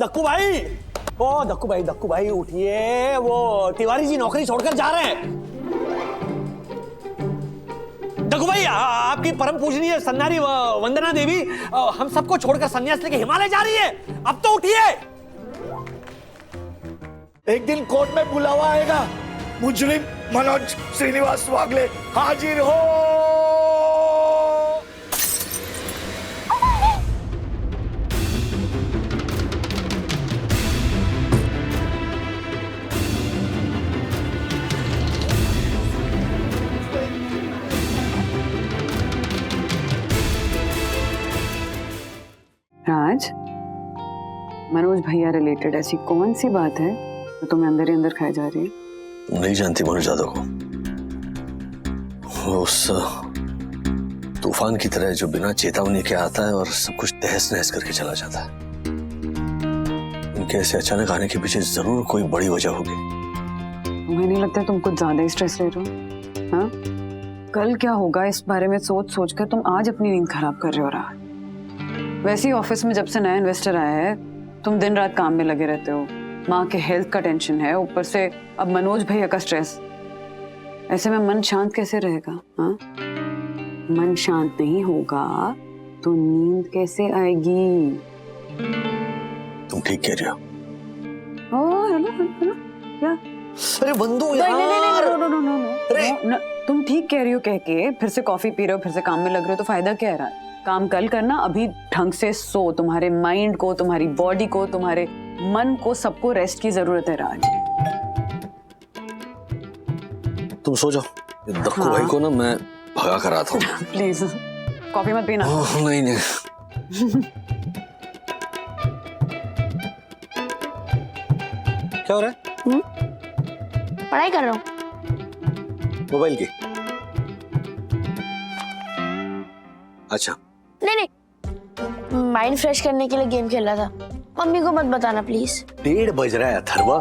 दक्कू भाई, ओ दक्कू भाई उठिए, वो तिवारी जी नौकरी छोड़कर जा रहे हैं। दक्कू भाई, आपकी परम पूजनीय सन्नारी वंदना देवी हम सबको छोड़कर संन्यास लेके हिमालय जा रही है। अब तो उठिए। एक दिन कोर्ट में बुलावा आएगा, मुजरिम मनोज श्रीनिवास वागले हाजिर हो। राज, मनोज भैया रिलेटेड ऐसी कौन सी बात है जो तुम्हें अंदर ही अंदर खाई जा रही है? नहीं जानती मनोज यादव को, वो उस तूफान की तरह जो बिना चेतावनी के आता है और सब कुछ तहस नहस करके चला जाता है। उनके ऐसे अचानक आने के पीछे जरूर कोई बड़ी वजह होगी। तुम्हें नहीं लगता तुम कुछ ज्यादा ही स्ट्रेस ले रहे हो? हाँ, कल क्या होगा इस बारे में सोच सोच कर तुम आज अपनी नींद खराब कर रहे हो। राज, वैसे ही ऑफिस में जब से नया इन्वेस्टर आया है तुम दिन रात काम में लगे रहते हो। माँ के हेल्थ का टेंशन है, ऊपर से अब मनोज भैया का स्ट्रेस। ऐसे में मन शांत कैसे रहेगा? हाँ, मन शांत नहीं होगा तो नींद कैसे आएगी? तुम ठीक कह रही हो। ओह हेलो हेलो, क्या? अरे बंधु यार, नो, तुम ठीक कह रही हो कह के फिर से कॉफी पी रहे हो, फिर से काम में लग रहे हो, तो फायदा क्या है? राज, काम कल करना, अभी ढंग से सो। तुम्हारे माइंड को, तुम्हारी बॉडी को, तुम्हारे मन को, सबको रेस्ट की जरूरत है। राज, तुम सो जाओ। दक्कू हाँ। भाई को ना मैं भगा कर आता हूँ। प्लीज कॉफी मत पीना। नहीं नहीं। क्या हो रहा है? पढ़ाई कर रहा हूँ, मोबाइल की। अच्छा, नहीं माइंड फ्रेश करने के लिए गेम खेल रहा था। मम्मी को मत बताना प्लीज। 1:30 बज रहा है अथर्वा।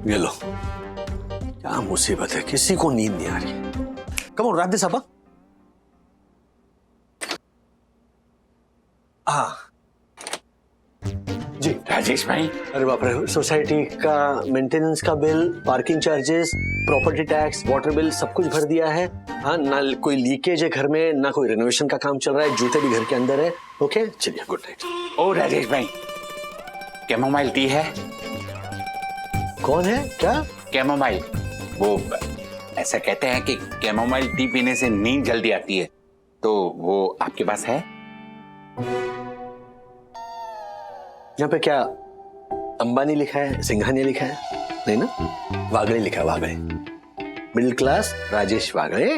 ये लो, क्या मुसीबत है, किसी को नींद नहीं आ रही है। Come on, wrap this up. हाँ जी राजेश भाई, अरे बाप रे, सोसाइटी का मेंटेनेंस का bill, parking charges, property tax, water bill सब कुछ भर दिया है। हाँ, ना कोई लीकेज है घर में, ना कोई रेनोवेशन का काम चल रहा है, जूते भी घर के अंदर है। ओके चलिए, गुड नाइट। ओ राजेश भाई, कैमोमाइल टी है? कौन है? क्या कैमोमाइल? वो ऐसा कहते हैं कि कैमोमाइल टी पीने से नींद जल्दी आती है, तो वो आपके पास है? यहाँ पे क्या अंबानी लिखा है, सिंघानिया लिखा है? नहीं ना, वागड़े लिखा है, वागड़े। मिडिल क्लास राजेश वागड़े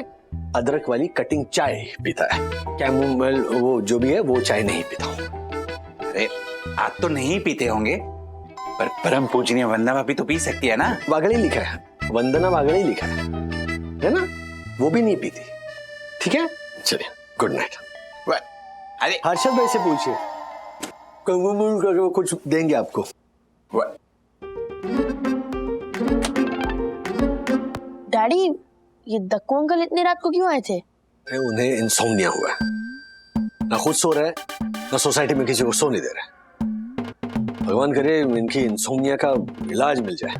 अदरक वाली कटिंग चाय पीता है। कैमोमाइल वो जो भी है वो चाय नहीं पीता हूँ। अरे आप तो नहीं पीते होंगे, पर परम पूजनीय वंदना भाभी तो पी सकती है ना? वागड़े लिखा है, वंदना वागड़े लिखा है ना, वो भी नहीं पीती। ठीक है, चलिए गुड नाइट। अरे हर्षद भाई से पूछिए, कुछ देंगे आपको। डैडी, ये दक्कू अंकल इतनी रात को क्यों आए थे? अरे उन्हें इंसोम्निया हुआ है, ना खुद सो रहा है ना सोसाइटी में किसी को सोने दे रहा है। भगवान करे इनकी इंसोम्निया का इलाज मिल जाए।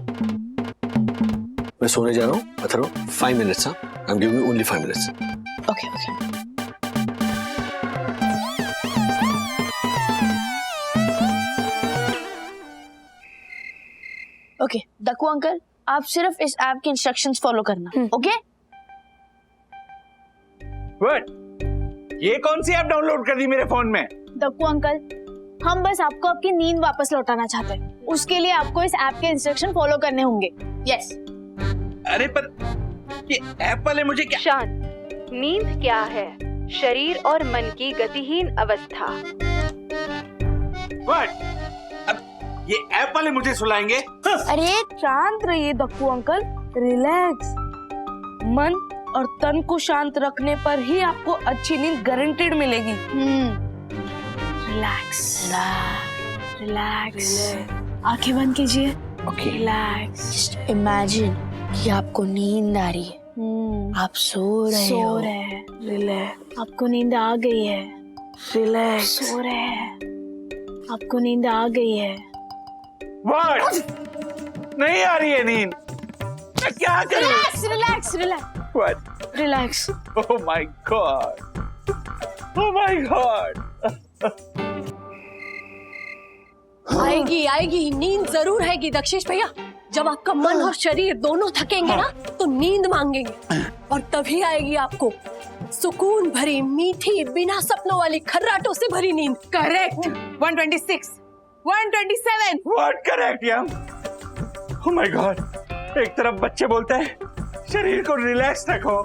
मैं सोने जा रहा हूँ Atharva, 5 minutes. I am giving you only 5 minutes. Okay okay. Okay Dakku uncle, आप सिर्फ इस ऐप के इंस्ट्रक्शंस फॉलो करना। ओके? व्हाट? ये कौन सी ऐप डाउनलोड कर दी मेरे फोन में? दक्कू अंकल, हम बस आपको आपकी नींद वापस लौटाना चाहते हैं। उसके लिए आपको इस ऐप के इंस्ट्रक्शन फॉलो करने होंगे। यस। अरे पर ये ऐप वाले मुझे क्या? शांत। नींद क्या है? शरीर और मन की गतिहीन अवस्था। व्हाट? अब ये ऐप वाले मुझे सुलाएंगे? अरे शांत रहिए दक्कू अंकल, रिलैक्स। मन और तन को शांत रखने पर ही आपको अच्छी नींद गारंटीड मिलेगी। रिलैक्स रिलैक्स, आंखें बंद कीजिए। ओके। रिलैक्स। जस्ट इमेजिन कि आपको नींद आ रही है, आप सो रहे हो। सो रहे हैं। रिलैक्स। आपको नींद आ गई है। रिलैक्स। सो रहे हैं। आपको नींद आ गई है। व्हाट? नहीं आ रही है नींद, मैं क्या करूं? Relax relax relax what? Relax. Oh my God, oh my God. आएगी आएगी, नींद जरूर आएगी दक्षेश भैया। जब आपका मन और शरीर दोनों थकेंगे ना तो नींद मांगेंगे, और तभी आएगी आपको सुकून भरी, मीठी, बिना सपनों वाली, खर्राटों से भरी नींद। Correct. 126, 127। What correct yum? Oh my god, एक तरफ बच्चे बोलते हैं शरीर को रिलैक्स रखो,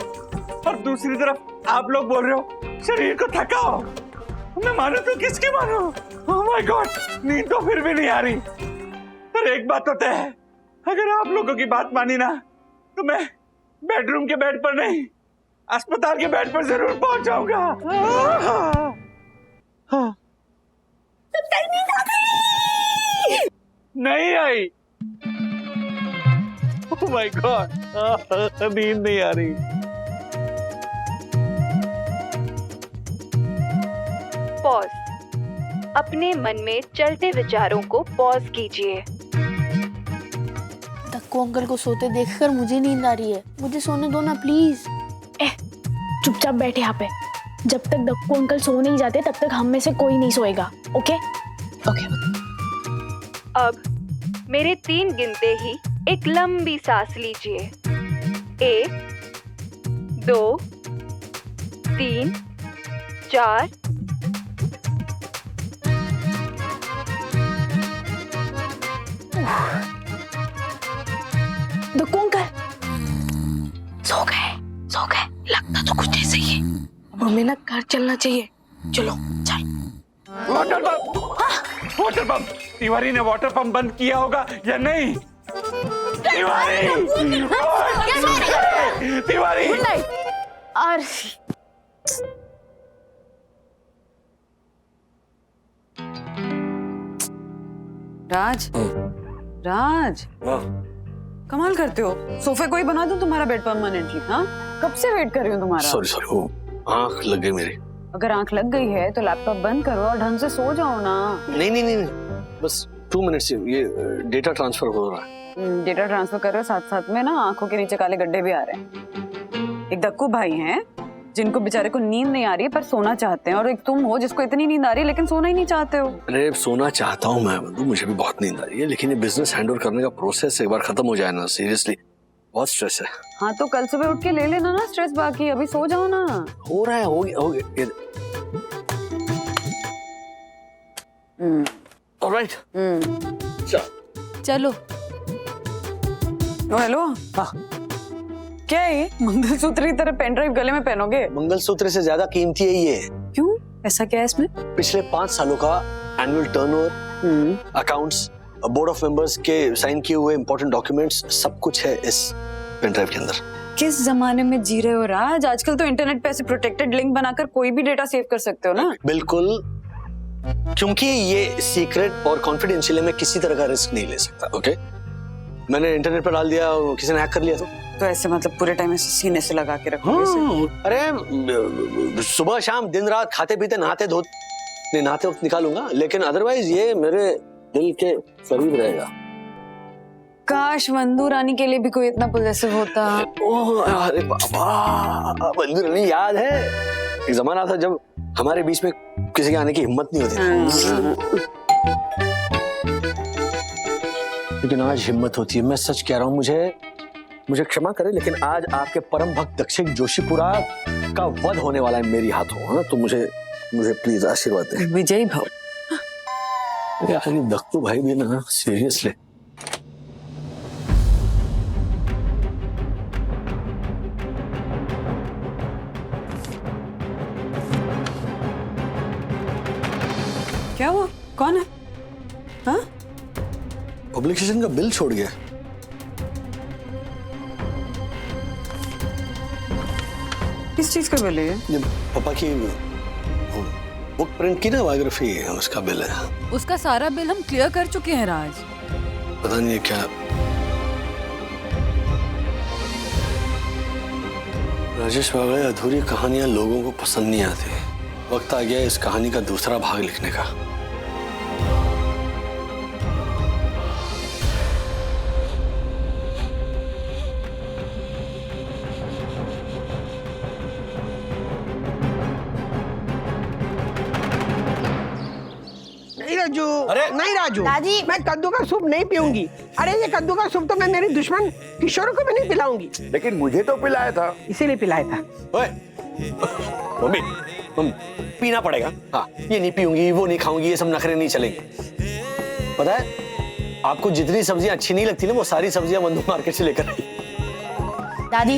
और दूसरी तरफ आप लोग बोल रहे हो शरीर को थकाओ। मैं मानू तो किसकी मानू? ओह माय गॉड, नींद तो फिर भी नहीं आ रही। पर एक बात तो तय है, अगर आप लोगों की बात मानी ना तो मैं बेडरूम के बेड पर नहीं, अस्पताल के बेड पर जरूर पहुंच जाऊंगा। नहीं आई। ओह माय गॉड, नींद नहीं आ रही। पॉज। अपने मन में चलते विचारों को पॉज कीजिए। दक्कू अंकल को सोते देखकर मुझे नींद आ रही है, मुझे सोने दो ना प्लीज। चुपचाप बैठे यहाँ पे। जब तक दक्कू अंकल सो नहीं जाते तब तक हम में से कोई नहीं सोएगा। Okay okay. अब मेरे 3 गिनते ही एक लंबी सांस लीजिए। 1, 2, 3, 4। दक्कू अंकल सो गए, सो गए। लगता तो कुछ ऐसे ही है। अब हमें ना घर चलना चाहिए। चलो चल। Water pump, water pump. Tiwari ने वाटर पंप बंद किया होगा या नहीं? तिवारी, तिवारी। और राज, राज, कमाल करते हो। सोफे को ही बना दूं तुम्हारा बेड परमानेंटली? हाँ, कब से वेट कर रही हूँ तुम्हारा। सॉरी, वो आंख लग गई मेरी। अगर आंख लग गई है तो लैपटॉप बंद करो और ढंग से सो जाओ ना। नहीं, बस 2 मिनट से ये डेटा ट्रांसफर हो रहा है। डेटा ट्रांसफर कर रहे हो, साथ साथ में ना आंखों के नीचे काले गड्ढे भी आ रहे हैं। एक दक्कू भाई हैं जिनको बेचारे को नींद नहीं आ रही है पर सोना चाहते हैं, और एक तुम हो जिसको इतनी नींद आ रही है लेकिन सोना ही नहीं चाहते हो। अरे सोना चाहता हूँ मैं, मुझे भी बहुत नींद आ रही है, लेकिन ये बिजनेस हैंडओवर करने का प्रोसेस एक बार खत्म हो जाए ना, सीरियसली बहुत स्ट्रेस है। हाँ तो कल सुबह उठ के ले लेना ना स्ट्रेस, बाकी अभी सो जाओ ना। हो रहा है, हो गया। ऑलराइट, चलो। हेलो, क्या है ये? मंगलसूत्र की तरह पेन ड्राइव गले में पहनोगे? मंगलसूत्र से ज्यादा कीमती है ये। क्यों, ऐसा क्या है इसमें? पिछले 5 सालों का annual turnover, accounts, board of members के साइन किए हुए इंपॉर्टेंट डॉक्यूमेंट्स, सब कुछ है इस पेन ड्राइव के अंदर। किस जमाने में जी रहे हो राज? आजकल तो इंटरनेट पे ऐसे प्रोटेक्टेड लिंक बनाकर कोई भी डेटा सेव कर सकते हो ना। बिल्कुल, क्योंकि ये सीक्रेट और कॉन्फिडेंशियल है, मैं किसी तरह का रिस्क नहीं ले सकता। ओके, मैंने इंटरनेट पर डाल दिया और किसी ने हैक कर लिया तो ऐसे मतलब पूरे टाइम ऐसे सीने से लगा के रखो इसे? अरे सुबह शाम दिन रात खाते पीते नहाते वक्त निकालूंगा, लेकिन अदरवाइज ये मेरे दिल के करीब रहेगा। काश वंदू रानी के लिए भी कोई इतना पॉजेसिव होता। ओह अरे बाबा, वंदू रानी याद है? एक जमाना था जब हमारे बीच में किसी के आने की हिम्मत नहीं होती, लेकिन आज हिम्मत होती है। मैं सच कह रहा हूँ, मुझे क्षमा करें, लेकिन आज आपके परम भक्त दक्षिण जोशीपुरा का वध होने वाला है मेरी हाथों। हाँ, तो मुझे प्लीज आशीर्वाद दें। विजयी भव। यार ये दक्कू भाई भी ना, सीरियसली। क्या हुआ? कौन है? हाँ? पब्लिकेशन का बिल छोड़ गया। किस चीज का बिल है ये? जब पापा की बुक प्रिंट की ना बायोग्राफी, उसका बिल है। उसका सारा बिल हम क्लियर कर चुके हैं राज। पता नहीं है क्या। राजेश वागले, अधूरी कहानियां लोगों को पसंद नहीं आती। वक्त आ गया इस कहानी का दूसरा भाग लिखने का। राजू, अरे! नहीं राजू, दादी! मैं कद्दू का सूप नहीं पीऊंगी। अरे ये कद्दू का सूप तो मैं मेरी दुश्मन किशोर को भी नहीं पिलाऊंगी, लेकिन मुझे तो पिलाया था। इसीलिए पिलाया था। ओए, मम्मी मम्मी पीना पड़ेगा। हाँ, ये नहीं पीऊंगी, वो नहीं खाऊंगी, ये सब नखरे नहीं चलेंगे। पता है आपको जितनी सब्जियां अच्छी नहीं लगती ना, वो सारी सब्जियां मंदू मार्केट से लेकर आई। दादी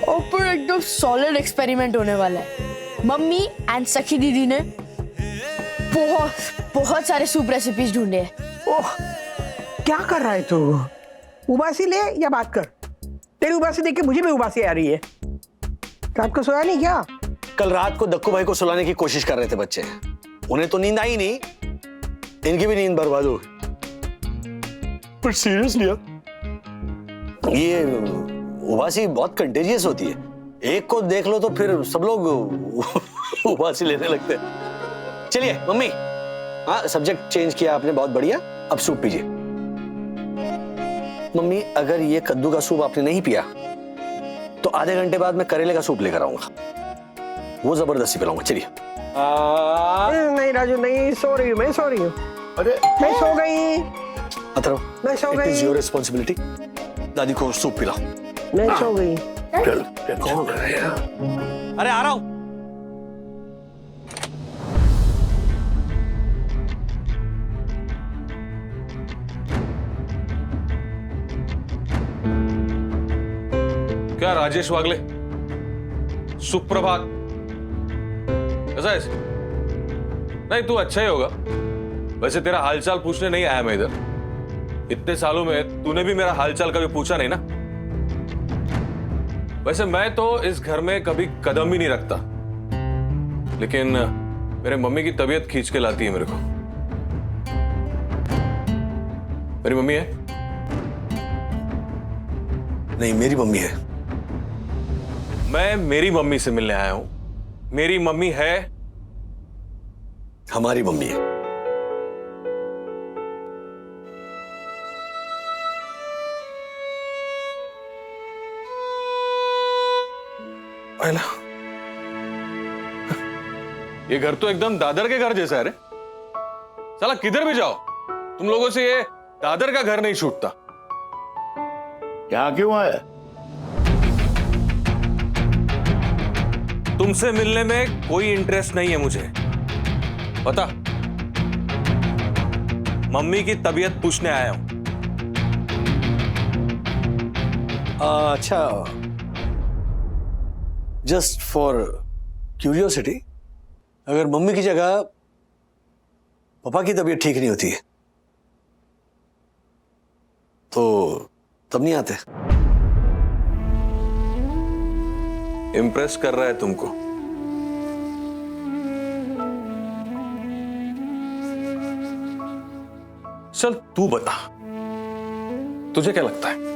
ऊपर एकदम सॉलिड एक्सपेरिमेंट होने वाला है। मम्मी एंड सखी दीदी ने बहुत सारे सूप रेसिपीज ढूंढे हैं। ओह, क्या कर रहा है तू? उबासी ले या बात कर। तेरी उबासी देख के मुझे भी उबासी आ रही है। रात को सोया नहीं क्या? कल रात को दक्कू भाई को सुलाने की कोशिश कर रहे थे बच्चे, उन्हें तो नींद आई नहीं, इनकी भी नींद बर्बाद हो गई। पर सीरियसली ये उबासी बहुत कंटेजियस होती है। एक को देख लो तो फिर सब लोग उबासी लेने लगते हैं। चलिए मम्मी, हाँ सब्जेक्ट चेंज किया आपने, बहुत बढ़िया। अब सूप पीजिए। मम्मी अगर ये कद्दू का सूप आपने नहीं पिया तो आधे घंटे बाद मैं करेले का सूप लेकर आऊंगा, वो जबरदस्ती पिलाऊंगा। चलिए। नहीं राजू नहीं, सो रही हूँ, मैं सो रही हूँ। अरे मैं सो गई, अथर्व, मैं सो इट इज गई, योर रिस्पॉन्सिबिलिटी। दादी को सूप पिलाओ। मैं सो गई। कौन है? अरे आ रहा हूं। क्या राजेश वागले, सुप्रभात। कैसा है? नहीं तू अच्छा ही होगा। वैसे तेरा हालचाल पूछने नहीं आया मैं इधर। इतने सालों में तूने भी मेरा हालचाल कभी पूछा नहीं ना। वैसे मैं तो इस घर में कभी कदम ही नहीं रखता, लेकिन मेरे मम्मी की तबीयत खींच के लाती है मेरे को। मेरी मम्मी है? नहीं, मेरी मम्मी है। मैं मेरी मम्मी से मिलने आया हूं। मेरी मम्मी है? हमारी मम्मी है। ये घर तो एकदम दादर के घर जैसा है रे। साला किधर भी जाओ तुम लोगों से ये दादर का घर नहीं छूटता। यहाँ क्यों आया? तुमसे मिलने में कोई इंटरेस्ट नहीं है मुझे, पता। मम्मी की तबीयत पूछने आया हूं। अच्छा, जस्ट फॉर क्यूरियोसिटी, अगर मम्मी की जगह पापा की तबीयत ठीक नहीं होती है तो तब नहीं आते? इम्प्रेस कर रहा है तुमको? चल तू बता, तुझे क्या लगता है?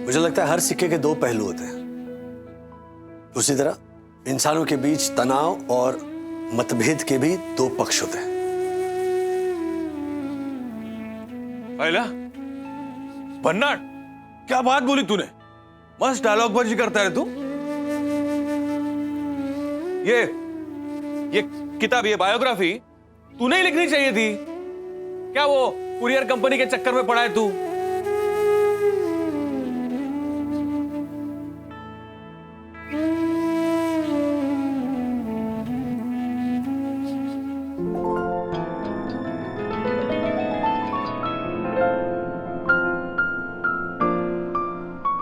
मुझे लगता है हर सिक्के के दो पहलू होते हैं। उसी तरह इंसानों के बीच तनाव और मतभेद के भी दो पक्ष होते हैं। पहला भन्नाट, क्या बात बोली तूने? मस्त डायलॉग बाजी करता है तू। ये किताब, ये बायोग्राफी तूने ही लिखनी चाहिए थी। क्या वो कुरियर कंपनी के चक्कर में पड़ा है तू?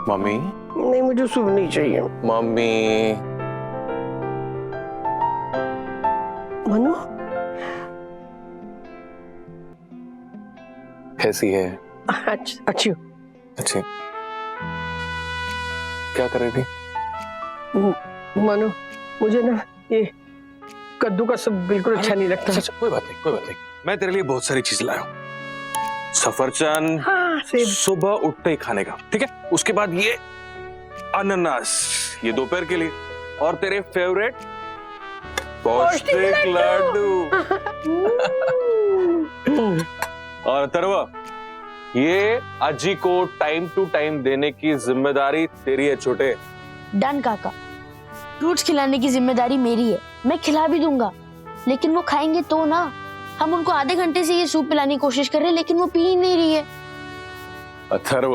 मम्मी? नहीं, मुझे सूप नहीं चाहिए। मम्मी? मनु, कैसी है? अच्छी हूँ। अच्छी। क्या कर रही थी? मनु, मुझे ना ये कद्दू का सूप बिल्कुल अच्छा नहीं लगता। अच्छा, कोई बात नहीं, कोई बात नहीं। मैं तेरे लिए बहुत सारी चीज लाया हूँ। सफरचंद, हाँ, सेब। सुबह उठते ही खाने का, ठीक है? उसके बाद ये अनानास, ये दोपहर के लिए, और तेरे फेवरेट पौष्टिक लड्डू। और अथर्व, ये अजी को टाइम टू टाइम देने की जिम्मेदारी तेरी है छोटे। डन काका। फ्रूट्स खिलाने की जिम्मेदारी मेरी है, मैं खिला भी दूंगा, लेकिन वो खाएंगे तो ना। हम उनको आधे घंटे से ये सूप पिलाने की कोशिश कर रहे हैं, लेकिन वो पी ही नहीं रही है। अथर्व,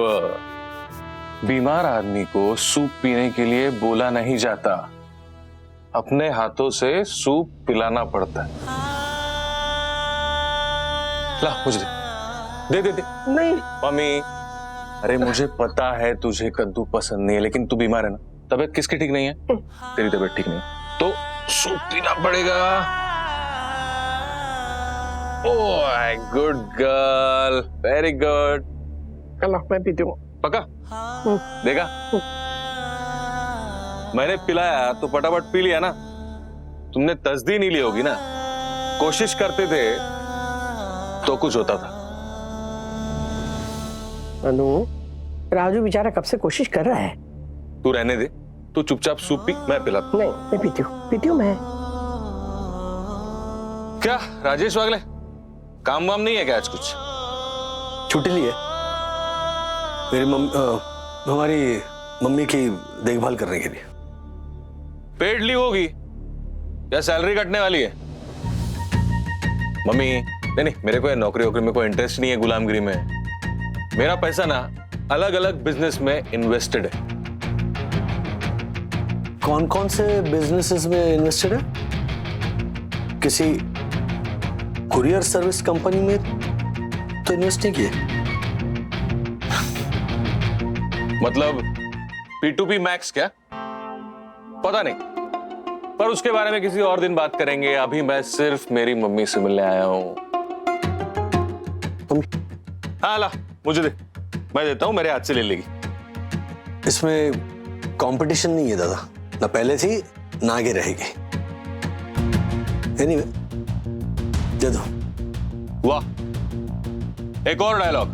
बीमार आदमी को सूप पीने के लिए बोला नहीं जाता, अपने हाथों से सूप पिलाना पड़ता है। ला मुझे दे दे दे। नहीं मम्मी, अरे मुझे पता है तुझे कद्दू पसंद नहीं है, लेकिन तू बीमार है ना, तबीयत किसकी ठीक नहीं है? तेरी तबीयत ठीक नहीं है तो सूप पीना पड़ेगा। Oh good girl, very good. चलो मैं पीती हूँ। पक्का? देखा, मैंने पिलाया तो फटाफट पी लिया ना। तुमने तस्दी नहीं ली होगी ना, कोशिश करते थे तो कुछ होता था। अनु, राजू बेचारा कब से कोशिश कर रहा है। तू रहने दे, तू चुपचाप सूप पी, मैं पिलाता हूं। नहीं मैं पीती हूँ मैं। क्या राजेश वागले, काम वाम नहीं है क्या आज? कुछ छुट्टी ली है हमारी मम्मी की देखभाल करने के लिए। पेड लीव होगी या सैलरी कटने वाली है? मम्मी नहीं, मेरे को नौकरी वोकरी में कोई इंटरेस्ट नहीं है, गुलामगिरी में। मेरा पैसा ना अलग अलग बिजनेस में इन्वेस्टेड है। कौन कौन से बिजनेसेस में इन्वेस्टेड है? किसी कुरियर सर्विस कंपनी में तो इन्वेस्ट नहीं किए? मतलब P2P मैक्स क्या? पता नहीं, पर उसके बारे में किसी और दिन बात करेंगे। अभी मैं सिर्फ मेरी मम्मी से मिलने आया हूं। हाँ ला मुझे दे, मैं देता हूं, मेरे हाथ से ले लेगी। इसमें कंपटीशन नहीं है दादा, ना पहले थी ना आगे रहेगी। एनीवे, दे दो। वाह, एक और डायलॉग।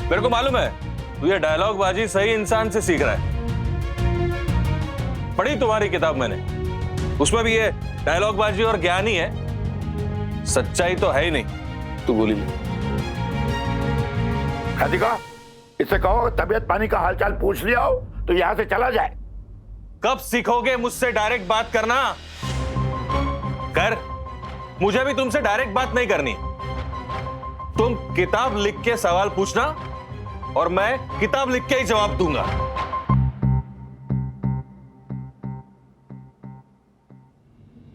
मेरे को मालूम है तू ये डायलॉग बाजी सही इंसान से सीख रहा है। पढ़ी तुम्हारी किताब मैंने, उसमें भी ये डायलॉग बाजी और ज्ञान ही है, सच्चाई तो है ही नहीं। तू बोली राधिका, इससे कहो तबीयत पानी का हालचाल पूछ लिया हो तो यहां से चला जाए। कब सीखोगे मुझसे डायरेक्ट बात करना? कर, मुझे भी तुमसे डायरेक्ट बात नहीं करनी। तुम किताब लिख के सवाल पूछना और मैं किताब लिख के ही जवाब दूंगा।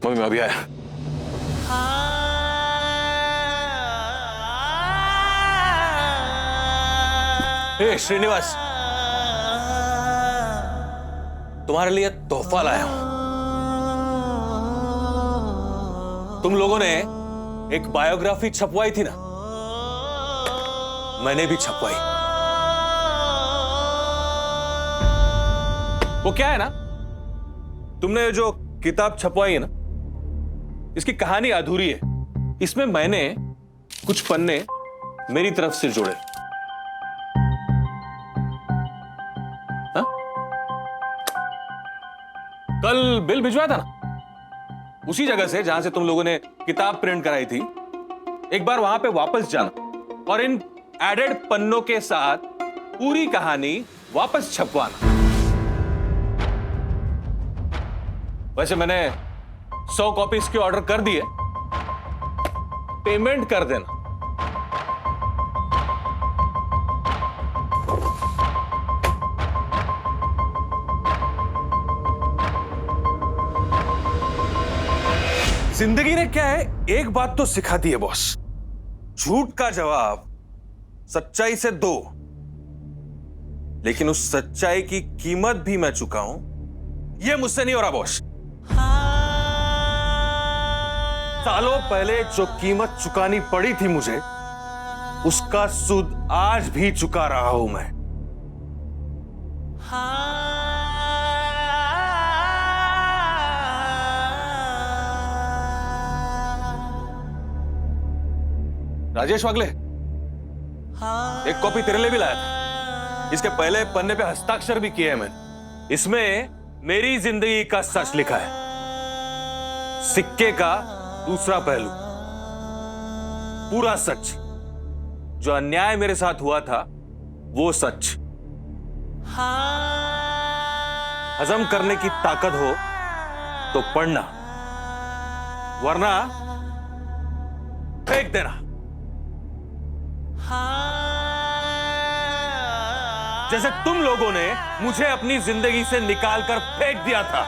मम्मी मैं अभी आया। हे श्रीनिवास, तुम्हारे लिए तोहफा लाया हूं। तुम लोगों ने एक बायोग्राफी छपवाई थी ना, मैंने भी छपवाई। वो क्या है ना, तुमने जो किताब छपवाई है ना, इसकी कहानी अधूरी है। इसमें मैंने कुछ पन्ने मेरी तरफ से जोड़े। हा? कल बिल भिजवाया था ना, उसी जगह से जहां से तुम लोगों ने किताब प्रिंट कराई थी। एक बार वहां पे वापस जाना और इन एडेड पन्नों के साथ पूरी कहानी वापस छपवाना। वैसे मैंने 100 कॉपी इसके ऑर्डर कर दिए, पेमेंट कर देना। जिंदगी ने क्या है, एक बात तो सिखा दी है बॉस, झूठ का जवाब सच्चाई से दो। लेकिन उस सच्चाई की कीमत भी मैं चुका हूं, यह मुझसे नहीं हो रहा बॉस। सालों पहले जो कीमत चुकानी पड़ी थी मुझे, उसका सूद आज भी चुका रहा हूं मैं। राजेश वागले, एक कॉपी तेरे लिए भी लाया था। इसके पहले पन्ने पे हस्ताक्षर भी किए हैं मैंने। इसमें मेरी जिंदगी का सच लिखा है, सिक्के का दूसरा पहलू, पूरा सच। जो अन्याय मेरे साथ हुआ था वो सच। हजम करने की ताकत हो तो पढ़ना, वरना फेंक देना। जैसे तुम लोगों ने मुझे अपनी जिंदगी से निकालकर फेंक दिया था।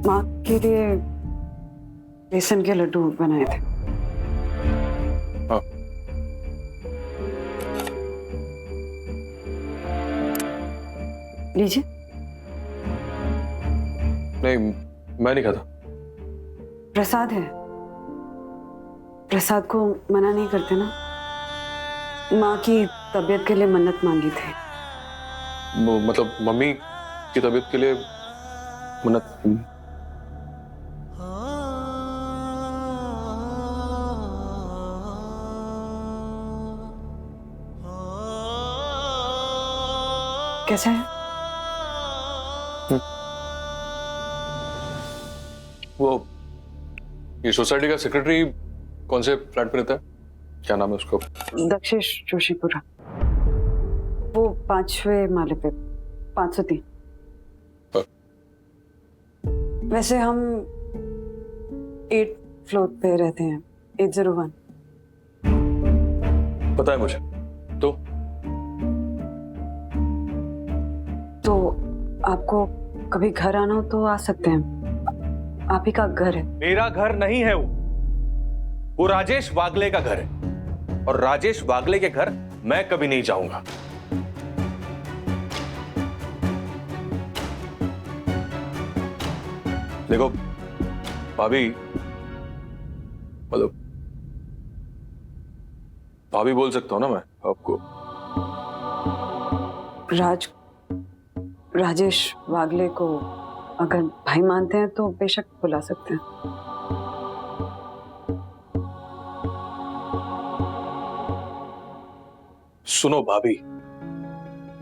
माँ के लिए बेसन के लड्डू बनाए थे। हाँ। लीजिए। नहीं, मैं नहीं खाता। प्रसाद है, प्रसाद को मना नहीं करते ना। माँ की तबीयत के लिए मन्नत मांगी थी। मतलब मम्मी की तबीयत के लिए मन्नत? कैसा है? वो ये सोसाइटी का सेक्रेटरी कौन से फ्लैट पे रहता है? क्या नाम है उसका? दक्षेश जोशीपुरा। वो 5वें माले पे, 503। वैसे हम 8th फ्लोर पे रहते हैं, 801। पता है मुझे। तो आपको कभी घर आना हो तो आ सकते हैं, आप ही का घर है। मेरा घर नहीं है वो राजेश वागले का घर है, और राजेश वागले के घर मैं कभी नहीं जाऊंगा। देखो भाभी, मतलब भाभी बोल सकता हूं ना मैं आपको? राजेश वागले को अगर भाई मानते हैं तो बेशक बुला सकते हैं। सुनो भाभी,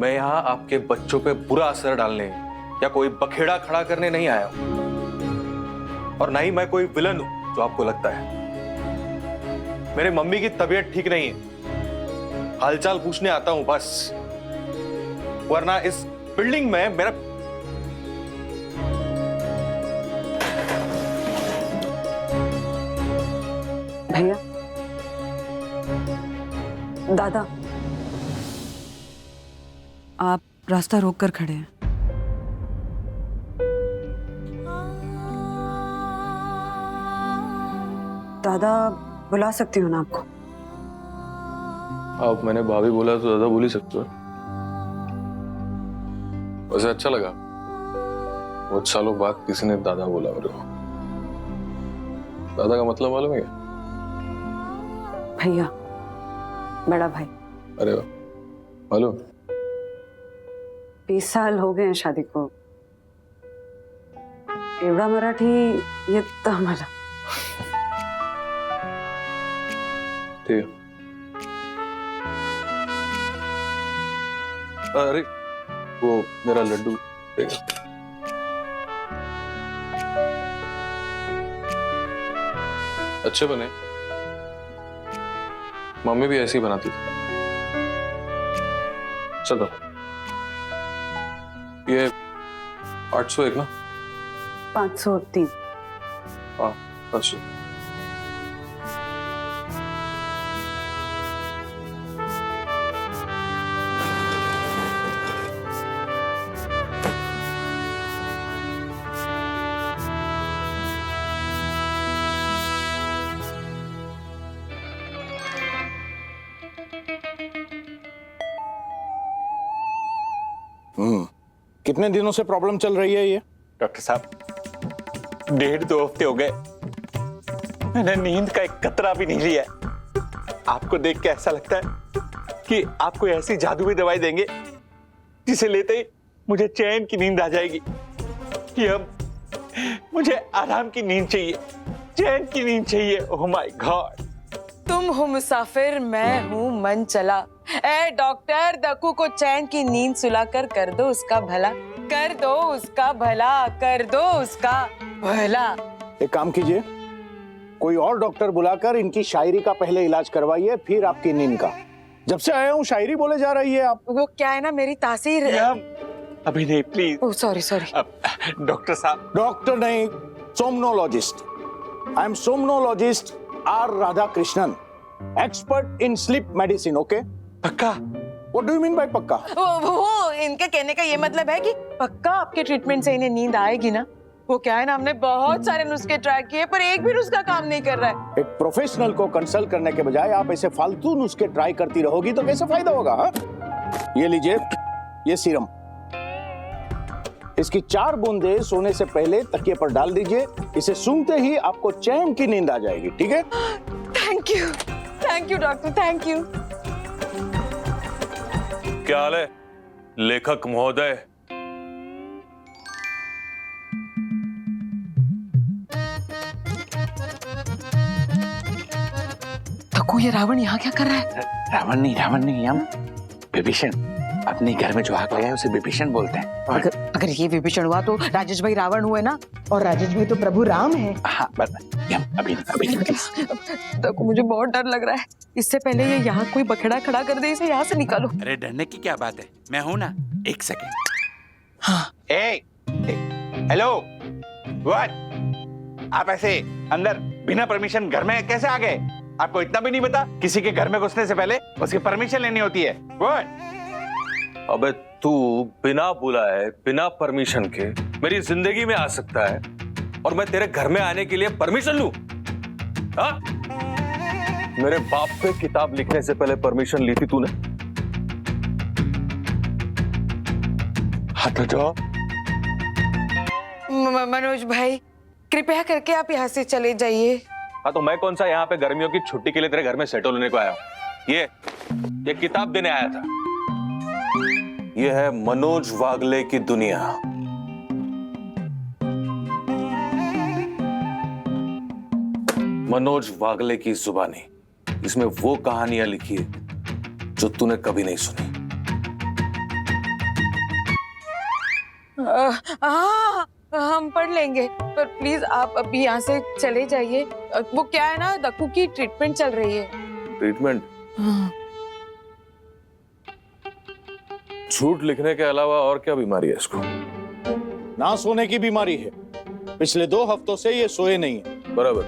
मैं यहां आपके बच्चों पे बुरा असर डालने या कोई बखेड़ा खड़ा करने नहीं आया हूं, और ना ही मैं कोई विलन हूं जो आपको लगता है। मेरे मम्मी की तबीयत ठीक नहीं है, हालचाल पूछने आता हूं बस, वरना इस बिल्डिंग में मेरा भैया, दादा, आप रास्ता रोक कर खड़े हैं। दादा बुला सकती हूँ ना आपको? आप मैंने भाभी बोला तो दादा बोल ही सकते हो। वैसे अच्छा लगा, बहुत सालों बाद किसी ने दादा बोला मेरे को। दादा का मतलब मालूम है क्या? भैया, बड़ा भाई। अरे वाह, मालूम? 20 साल हो गए हैं शादी को। एवढा मराठी येत मला। ठीक है। अरे वो मेरा लड्डू देगा। अच्छे बने, मम्मी भी ऐसे ही बनाती थी। चलो, ये 801 ना? 503। हाँ, 500। कितने दिनों से प्रॉब्लम चल रही है ये? डॉक्टर साहब 1.5-2 हफ्ते हो गए, मैंने नींद का एक कतरा भी नहीं लिया है। आपको देख के ऐसा लगता है कि आप कोई ऐसी जादुई दवाई देंगे जिसे लेते ही मुझे चैन की नींद आ जाएगी कि अब मुझे आराम की नींद चाहिए, चैन की नींद चाहिए। ओह माय गॉड। तुम हो मुसाफिर, मैं हूँ मन चला। ए डॉक्टर, दक्कू को चैन की नींद सुलाकर कर दो उसका भला, कर दो उसका भला, कर दो उसका भला। एक काम कीजिए, कोई और डॉक्टर बुलाकर इनकी शायरी का पहले इलाज करवाइए, फिर आपकी नींद का। जब से आया हूँ शायरी बोले जा रही है आप। वो क्या है ना, मेरी तासीर। अभी नहीं please. Oh sorry sorry. Doctor साहब। डॉक्टर नहीं, somnologist. I am somnologist R Radha Krishnan, expert in sleep medicine. Okay पक्का? What do you mean by पक्का? वो इनके कहने का ये मतलब है कि पक्का आपके ट्रीटमेंट से इन्हें नींद आएगी ना। वो क्या है ना, हमने बहुत सारे नुस्खे ट्राई किए पर एक भी नुस्खा काम नहीं कर रहा है। एक प्रोफेशनल को कंसल्ट करने के बजाय आप ऐसे फालतू नुस्खे ट्राई करती रहोगी तो कैसे फायदा होगा? हा? ये लीजिए, ये सीरम, इसकी 4 बूंदे सोने से पहले तकिए पर डाल दीजिए। इसे सूंघते ही आपको चैन की नींद आ जाएगी। ठीक है? Thank you doctor, thank you. क्या हाल है लेखक महोदय? दक्कू, ये रावण यहाँ क्या कर रहा है? रावण नहीं, हम विभीषण। अपने घर में जो आग लगाए उसे विभीषण बोलते हैं। अगर ये विभीषण हुआ तो राजेश भाई रावण हुए ना, और राजेश भाई तो प्रभु राम है। हाँ, अभी दक्कू, मुझे बहुत डर लग रहा है। इससे पहले ये यहाँ कोई बखेड़ा खड़ा कर दे, इसे यहाँ से निकालो। अरे डरने की क्या बात है, मैं हूं ना। 1 सेकेंड। हाँ। Hello, what? आप ऐसे अंदर बिना परमिशन घर में कैसे आ गए? आपको इतना भी नहीं पता किसी के घर में घुसने से पहले उसकी परमिशन लेनी होती है? व्हाट? अबे तू बिना बुलाए, बिना परमिशन के मेरी जिंदगी में आ सकता है और मैं तेरे घर में आने के लिए परमिशन लूं? हाँ? मेरे बाप पे किताब लिखने से पहले परमिशन ली थी तूने? हाथ हटाओ। मनोज भाई, कृपया करके आप यहाँ से चले जाइए। हाँ तो मैं कौन सा यहाँ पे गर्मियों की छुट्टी के लिए तेरे घर में सेटल होने को आया हूँ? ये किताब देने आया था। ये है मनोज वागले की दुनिया। मनोज वागले की जुबानी। इसमें वो कहानियां लिखी है जो तूने कभी नहीं सुनी। हम पढ़ लेंगे, पर प्लीज आप अभी यहाँ से चले जाइए। वो क्या है ना, दक्कू की ट्रीटमेंट चल रही है। ट्रीटमेंट? झूठ लिखने के अलावा और क्या बीमारी है इसको? ना सोने की बीमारी है। पिछले 2 हफ्तों से ये सोए नहीं है। बराबर।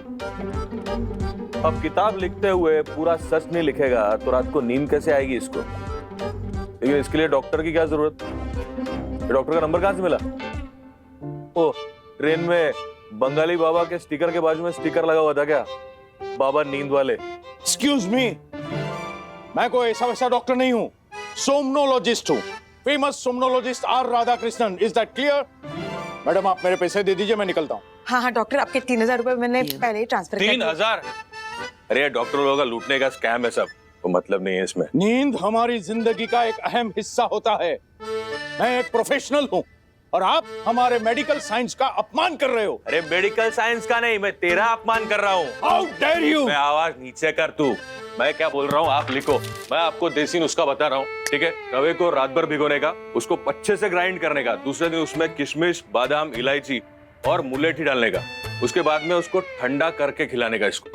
अब किताब लिखते हुए पूरा सच नहीं लिखेगा तो रात को नींद कैसे आएगी इसको? लेकिन इसके लिए डॉक्टर की क्या जरूरत? डॉक्टर का नंबर कहां से मिला? ओ, ट्रेन में बंगाली बाबा के स्टिकर के बाजू में स्टिकर लगा हुआ था क्या? बाबा नींद वाले। एक्सक्यूज मी, मैं कोई ऐसा वैसा डॉक्टर नहीं हूँ, सोमनोलॉजिस्ट हूँ। Famous somnologist R Radha Krishnan. Is that clear? Madam आप मेरे पैसे दे दीजिए, मैं निकलता हूँ। हाँ डॉक्टर, आपके 3000 रुपए मैंने पहले ही ट्रांसफर कर दिए। 3000? अरे डॉक्टर लोगों का लूटने का स्कैम है सब, तो मतलब नहीं है इसमें। नींद हमारी जिंदगी का एक अहम हिस्सा होता है। मैं एक प्रोफेशनल हूँ और आप हमारे मेडिकल साइंस का अपमान कर रहे हो। अरे मेडिकल साइंस का नहीं, मैं तेरा अपमान कर रहा हूँ। How dare you! मैं आवाज नीचे कर तू। मैं क्या बोल रहा हूँ आप लिखो। मैं आपको देसी नुस्खा बता रहा हूँ, ठीक है? रवे को रात भर भिगोने का, उसको अच्छे से ग्राइंड करने का, दूसरे दिन उसमें किशमिश, बादाम, इलायची और मुलेठी डालने का, उसके बाद में उसको ठंडा करके खिलाने का इसको।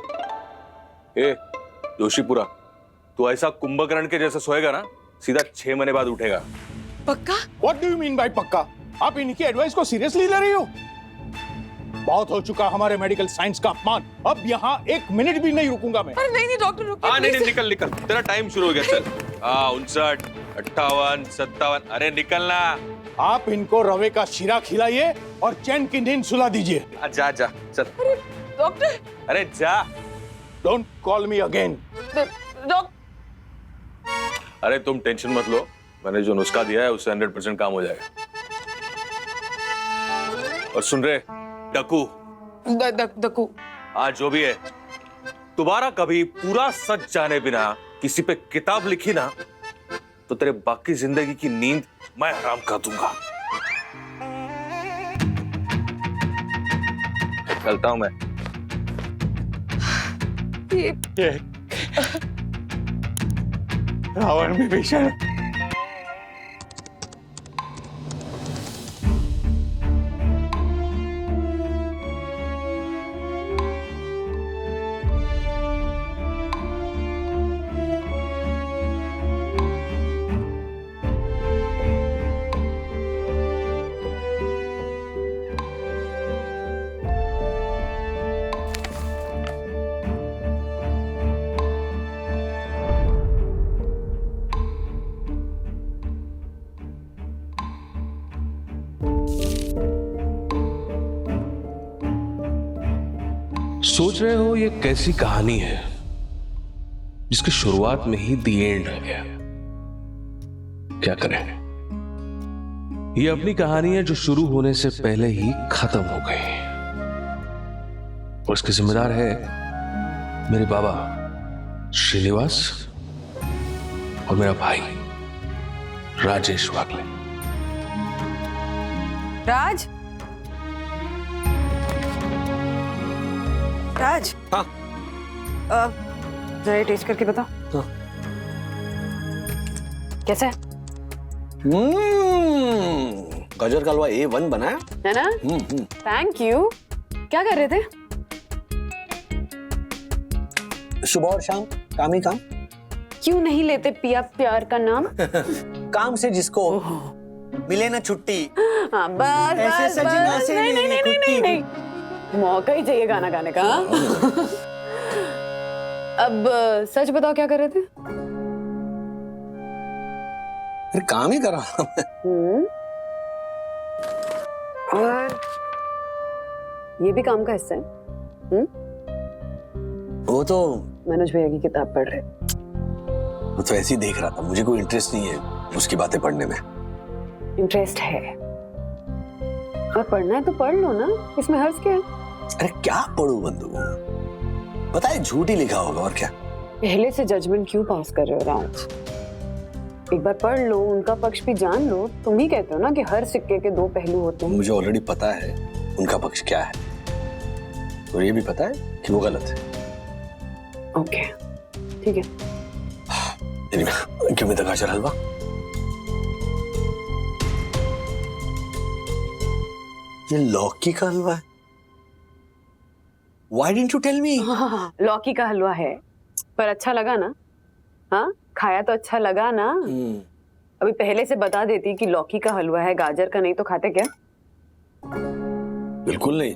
ए जोशीपुरा, तू ऐसा कुंभकर्ण के जैसे सोएगा ना, सीधा 6 महीने बाद उठेगा। पक्का? What do you mean by पक्का? आप इनकी एडवाइस को सीरियसली ले रही हो? बहुत हो चुका हमारे मेडिकल साइंस का अपमान। अब यहाँ 1 मिनट भी नहीं रुकूंगा मैं। अरे नहीं डॉक्टर, रुकिए। हाँ नहीं, निकल निकल, तेरा टाइम शुरू हो गया। चल 59, 58, 57, अरे निकलना। आप इनको रवे का शीरा खिलाइए और चैन की नींद सुला दीजिए। जा जा चल। अरे डॉक्टर, अरे जा। Don't call me again. अरे तुम टेंशन मत लो, मैंने जो नुस्खा दिया है उससे 100% काम हो जाएगा। और सुन रहे डकू, दकू, आज जो भी है, दोबारा कभी पूरा सच जाने बिना किसी पे किताब लिखी ना, तो तेरे बाकी जिंदगी की नींद मैं हराम कर दूंगा। चलता हूं मैं। रावण विभीषण, सोच रहे हो ये कैसी कहानी है जिसकी शुरुआत में ही दी एंड हो गया। क्या करें, ये अपनी कहानी है जो शुरू होने से पहले ही खत्म हो गई, और इसके जिम्मेदार है मेरे बाबा श्रीनिवास और मेरा भाई राजेश वागले। राज, राज, हाँ, जरा टेस्ट करके बता। हाँ। कैसा है? गाजर का हलवा A1 बना है ना? Thank you. क्या कर रहे थे? सुबह और शाम काम ही काम। क्यों नहीं लेते पिया प्यार का नाम? काम से जिसको मिले ना छुट्टी। हाँ, बस ऐसे बस सजना बस। से नहीं नहीं मेरी नहीं नहीं कुट्टी। नहीं, मौका ही चाहिए गाना गाने का। अब सच बताओ, क्या कर रहे थे? अरे काम ही कर रहा हूं। और ये भी काम का हिस्सा है। वो तो मनोज भैया की किताब पढ़ रहे। वो तो ऐसे ही देख रहा था, मुझे कोई इंटरेस्ट नहीं है उसकी बातें पढ़ने में। इंटरेस्ट है और पढ़ना है तो पढ़ लो ना, इसमें हर्ज क्या है? अरे क्या पढ़ूं बंधु, पता है झूठ ही लिखा होगा और क्या। पहले से जजमेंट क्यों पास कर रहे हो राज? एक बार पढ़ लो, उनका पक्ष भी जान लो। तुम ही कहते हो ना कि हर सिक्के के दो पहलू होते हैं। मुझे ऑलरेडी पता है उनका पक्ष क्या है, और ये भी पता है कि वो गलत है। ओके, ठीक है। क्यों मैं गाजर हलवा? ये लौकी का हलवा है। Why didn't you tell me? हाँ, लौकी का हलवा है, पर अच्छा लगा ना? हाँ, खाया तो अच्छा लगा ना? अभी पहले से बता देती कि लौकी का हलवा है, गाजर का नहीं, तो खाते क्या? बिल्कुल नहीं।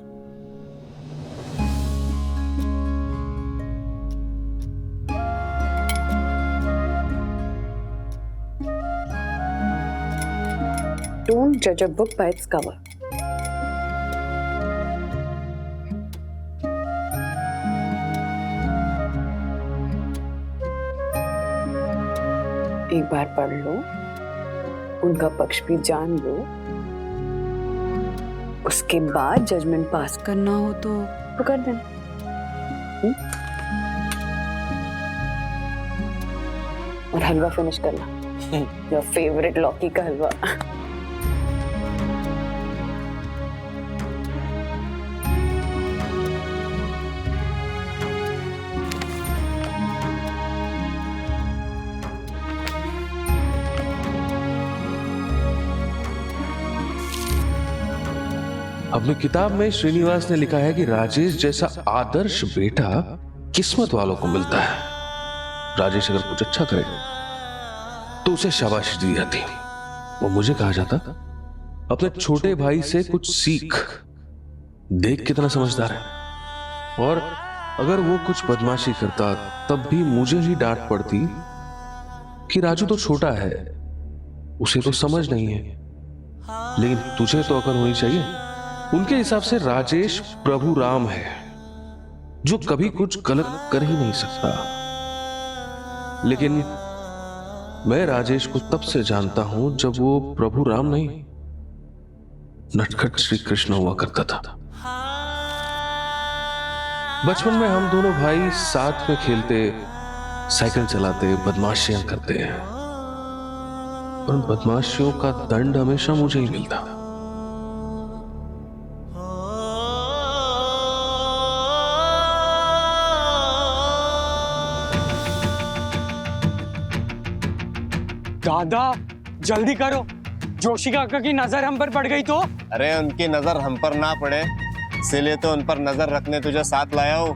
Don't judge a book by its cover. एक बार पढ़ लो, उनका पक्ष भी जान लो, उसके बाद जजमेंट पास करना हो तो कर देना। और हलवा फिनिश करना, योर फेवरेट लौकी का हलवा। अपनी किताब में श्रीनिवास ने लिखा है कि राजेश जैसा आदर्श बेटा किस्मत वालों को मिलता है। राजेश अगर कुछ अच्छा करे तो उसे शाबाशी दी जाती, वो मुझे कहा जाता अपने छोटे भाई से कुछ सीख, देख कितना समझदार है। और अगर वो कुछ बदमाशी करता तब भी मुझे ही डांट पड़ती कि राजू तो छोटा है, उसे तो समझ नहीं है, लेकिन तुझे तो अकल होनी चाहिए। उनके हिसाब से राजेश प्रभु राम है जो कभी कुछ गलत कर ही नहीं सकता। लेकिन मैं राजेश को तब से जानता हूं जब वो प्रभु राम नहीं, नटखट श्री कृष्ण हुआ करता था। बचपन में हम दोनों भाई साथ में खेलते, साइकिल चलाते, बदमाशियां करते हैं, पर उन बदमाशियों का दंड हमेशा मुझे ही मिलता। दादा जल्दी करो, जोशी काका की नजर हम पर पड़ गई तो। अरे उनकी नजर हम पर ना पड़े इसीलिए तो उन पर नजर रखने तुझे साथ लाया हूं।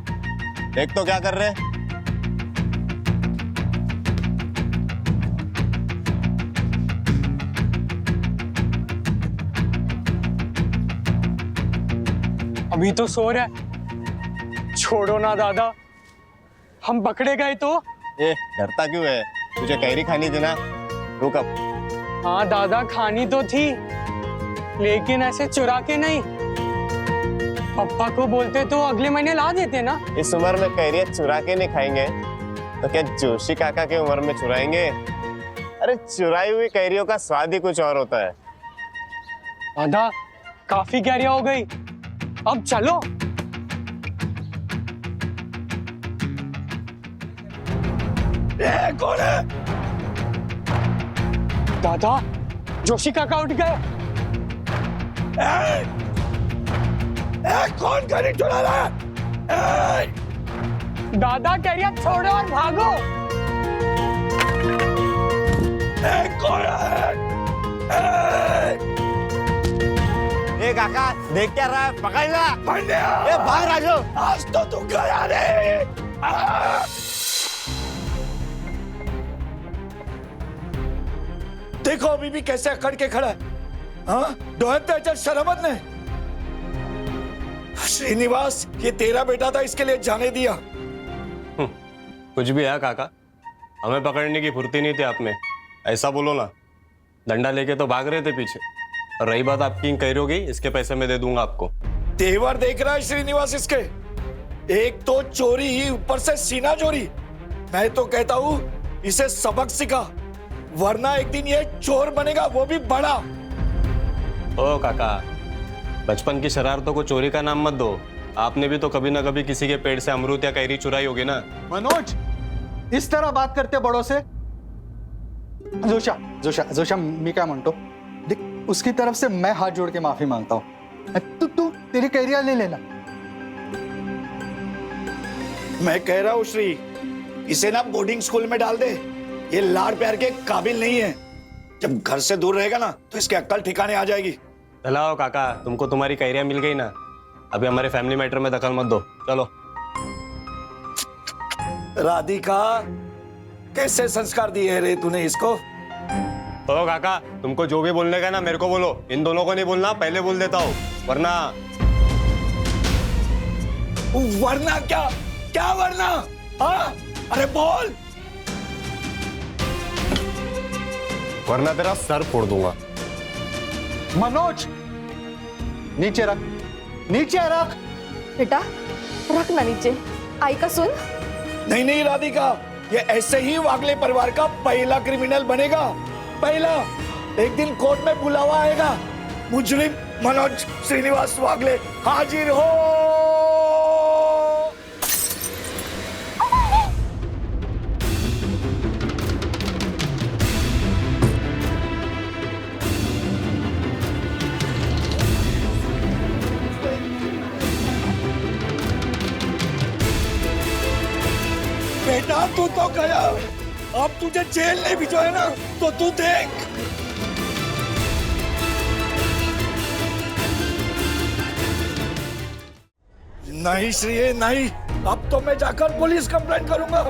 देख तो क्या कर रहे। अभी तो सो रहा। छोड़ो ना दादा, हम पकड़े गए तो। ए डरता क्यों है, तुझे कैरी खानी थी ना। रुक अब। हाँ दादा खानी तो थी, लेकिन ऐसे चुरा के नहीं। पापा को बोलते तो अगले महीने ला देते ना। इस उम्र में कैरियत चुरा के नहीं खाएंगे तो क्या जोशी काका की उम्र में चुराएंगे। अरे चुराई हुई कैरियों का स्वाद ही कुछ और होता है। दादा काफी कैरिया हो गई, अब चलो। कौन है? दादा जोशी काका उठ गए। कौन कैरी चुरा रहा है? दादा कैरिया छोड़ो और भागो। कौन है? ए काका देख क्या रहा है, पकड़ ला। ए बाहर आ जाओ, आज तो तू गया रे। देखो अभी भी कैसे अकड़ के खड़ा है। हाँ डोहते शरामत ने। श्रीनिवास ये तेरा बेटा था, इसके लिए जाने दिया। कुछ भी है काका, हमें पकड़ने की फुर्ती नहीं थी आप में, ऐसा बोलो ना। डंडा लेके तो भाग रहे थे पीछे। और रही बात आपकी इन कैरियों की, इसके पैसे मैं दे दूंगा आपको। तेवर देख रहा है श्रीनिवास इसके। एक तो चोरी ही, ऊपर से सीना चोरी। मैं तो कहता हूँ इसे सबक सिखा, वरना एक दिन ये चोर बनेगा, वो भी बड़ा। ओ काका, बचपन की शरारतों को चोरी का नाम मत दो। आपने भी तो कभी ना कभी किसी के पेड़ से अमरूद या कैरी चुराई होगी ना। मनोज इस तरह बात करते बड़ों से। जोशा जोशा जोशा मी क्या म्हणतो, देख उसकी तरफ से मैं हाथ जोड़ के माफी मांगता हूँ। तू तेरी कैरिया ले लेना। मैं कह रहा हूँ श्री, इसे ना बोर्डिंग स्कूल में डाल दे। ये लाड़ प्यार के काबिल नहीं है। जब घर से दूर रहेगा ना तो इसकी अक्ल ठिकाने आ जाएगी। चलाओ काका, तुमको तुम्हारी कैरिया मिल गई ना, अभी हमारे फैमिली मैटर में दखल मत दो। चलो। राधिका कैसे संस्कार दिए रे तूने इसको। ओ काका, तुमको जो भी बोलने का ना मेरे को बोलो, इन दोनों को नहीं बोलना, पहले बोल देता हूँ। वरना क्या क्या वरना? हाँ अरे बोल। वरना तेरा सर फोड़ दूंगा। मनोज नीचे रख, नीचे रख। बेटा रख ना नीचे, आई का सुन। नहीं नहीं राधिका, ये ऐसे ही वागले परिवार का पहला क्रिमिनल बनेगा। पहला। एक दिन कोर्ट में बुलावा आएगा, मुजरिम मनोज श्रीनिवास वागले हाजिर हो। बेटा तू तो गया, अब तुझे जेल नहीं भिजवाया ना, तो तू देख। नहीं श्री नहीं, अब तो मैं जाकर पुलिस कंप्लेंट करूंगा।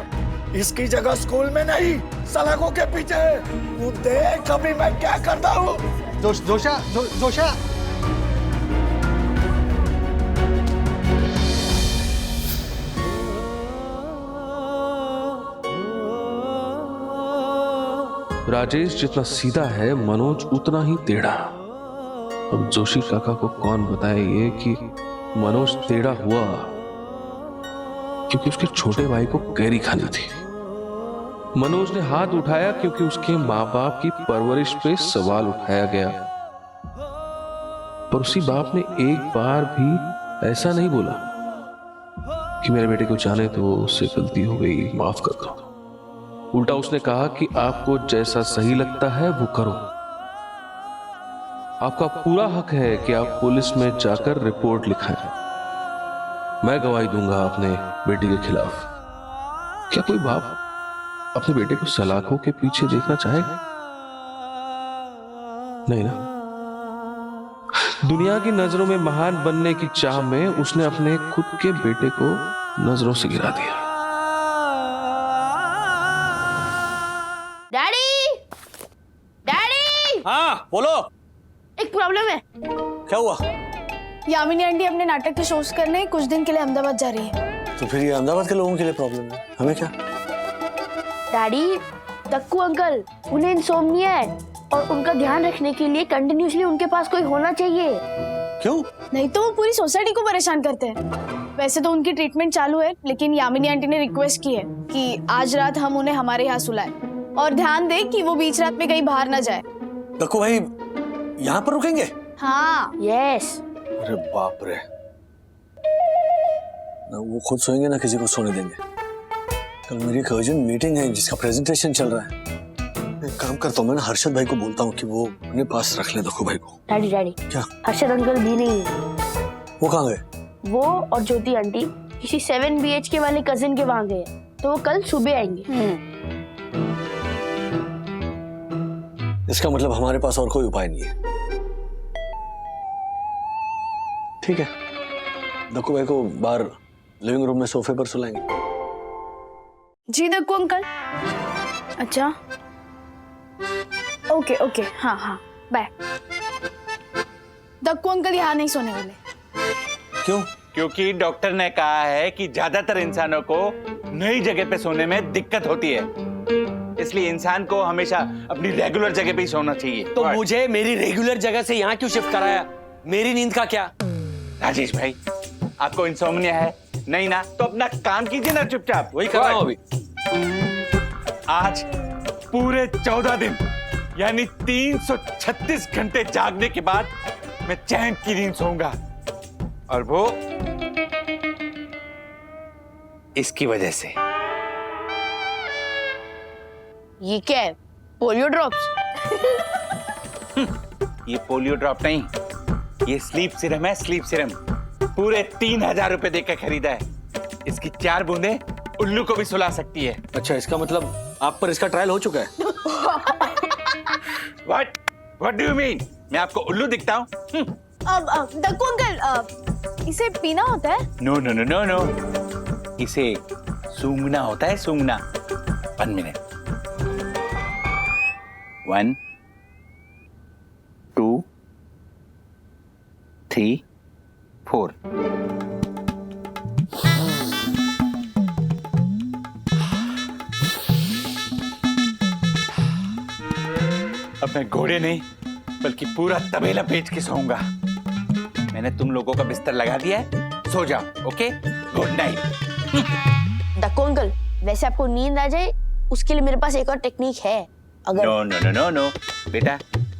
इसकी जगह स्कूल में नहीं, सलाखों के पीछे। तू देख अभी मैं क्या करता हूँ। जोशा राजेश जितना सीधा है, मनोज उतना ही टेढ़ा। अब जोशी काका को कौन बताए ये कि मनोज टेढ़ा हुआ क्योंकि उसके छोटे भाई को कैरी खानी थी। मनोज ने हाथ उठाया क्योंकि उसके माँ बाप की परवरिश पे सवाल उठाया गया। पर उसी बाप ने एक बार भी ऐसा नहीं बोला कि मेरे बेटे को जाने तो उससे गलती हो गई, माफ कर दो। उल्टा उसने कहा कि आपको जैसा सही लगता है वो करो। आपका पूरा हक है कि आप पुलिस में जाकर रिपोर्ट लिखाएं। मैं गवाही दूंगा अपने बेटी के खिलाफ। क्या कोई बाप अपने बेटे को सलाखों के पीछे देखना चाहेगा? नहीं ना। दुनिया की नजरों में महान बनने की चाह में उसने अपने खुद के बेटे को नजरों से गिरा दिया। Daddy, daddy. हाँ बोलो। एक प्रॉब्लम है। क्या हुआ? यामिनी आंटी अपने नाटक के शोज करने कुछ दिन के लिए अहमदाबाद जा रही है। तो फिर ये अहमदाबाद के लोगों के लिए प्रॉब्लम है, हमें क्या? डैडी, दक्कू अंकल, उन्हें इंसोम्निया है और उनका ध्यान रखने के लिए कंटिन्यूअसली उनके पास कोई होना चाहिए। क्यों? नहीं तो वो पूरी सोसाइटी को परेशान करते हैं। वैसे तो उनकी ट्रीटमेंट चालू है, लेकिन यामिनी आंटी ने रिक्वेस्ट की है कि आज रात हम उन्हें हमारे यहाँ सुलाएं और ध्यान दें कि वो बीच रात में कहीं बाहर ना जाए। दक्कू भाई यहाँ पर रुकेंगे? हाँ। यस। अरे बाप रे, ना वो खुद सोएंगे ना किसी को सोने देंगे। कल मेरी एक अर्जेंट मीटिंग है जिसका प्रेजेंटेशन चल रहा है। एक काम करता हूँ, मैं हर्षद भाई को बोलता हूँ कि वो अपने पास रख ले दक्कू भाई को। डैडी डैडी, क्या? हर्षद अंकल भी नहीं है। वो कहाँ गए? वो और ज्योति आंटी किसी 7 BHK वाले कजिन के वहाँ गए, तो वो कल सुबह आएंगे। इसका मतलब हमारे पास और कोई उपाय नहीं है। ठीक है, दक्कू भाई को बाहर लिविंग रूम में सोफे पर सुलाएंगे। जी दक्कू अंकल। अच्छा ओके ओके, हाँ हाँ बाय। दक्कू अंकल यहाँ नहीं सोने वाले। क्यों? क्योंकि डॉक्टर ने कहा है कि ज्यादातर इंसानों को नई जगह पे सोने में दिक्कत होती है, इसलिए इंसान को हमेशा अपनी रेगुलर जगह पे ही सोना चाहिए। तो मुझे मेरी रेगुलर जगह से यहाँ क्यों शिफ्ट कराया? मेरी नींद का क्या? राजेश भाई, आपको इंसोम्निया है? नहीं ना, तो अपना काम कीजिए ना चुपचाप। वही कर रहा हूं अभी। आज पूरे 14 दिन यानी 336 घंटे जागने के बाद मैं चैन की नींद सोऊंगा, और वो इसकी वजह से। ये क्या है? Polio drops? ये पोलियो ड्रॉप नहीं, ये स्लीप सिरम है। स्लीप सिरम पूरे 3000 रुपए देकर खरीदा है। इसकी 4 बूंदे उल्लू को भी सुला सकती है। अच्छा, इसका मतलब आप पर इसका ट्रायल हो चुका है? What do you mean? मैं आपको उल्लू दिखता हूँ? अब दक्कू अंकल, इसे पीना होता है? No no no no no, इसे सूंघना होता है, सूंघना। 1 मिनट। 1 2 3 4। अब मैं घोड़े नहीं बल्कि पूरा तबेला बेच के सोऊंगा। मैंने तुम लोगों का बिस्तर लगा दिया है, सो जाओ। Okay, good night. Dakku uncle, वैसे आपको नींद आ जाए उसके लिए मेरे पास एक और टेक्निक है। अगर no no no no no बेटा,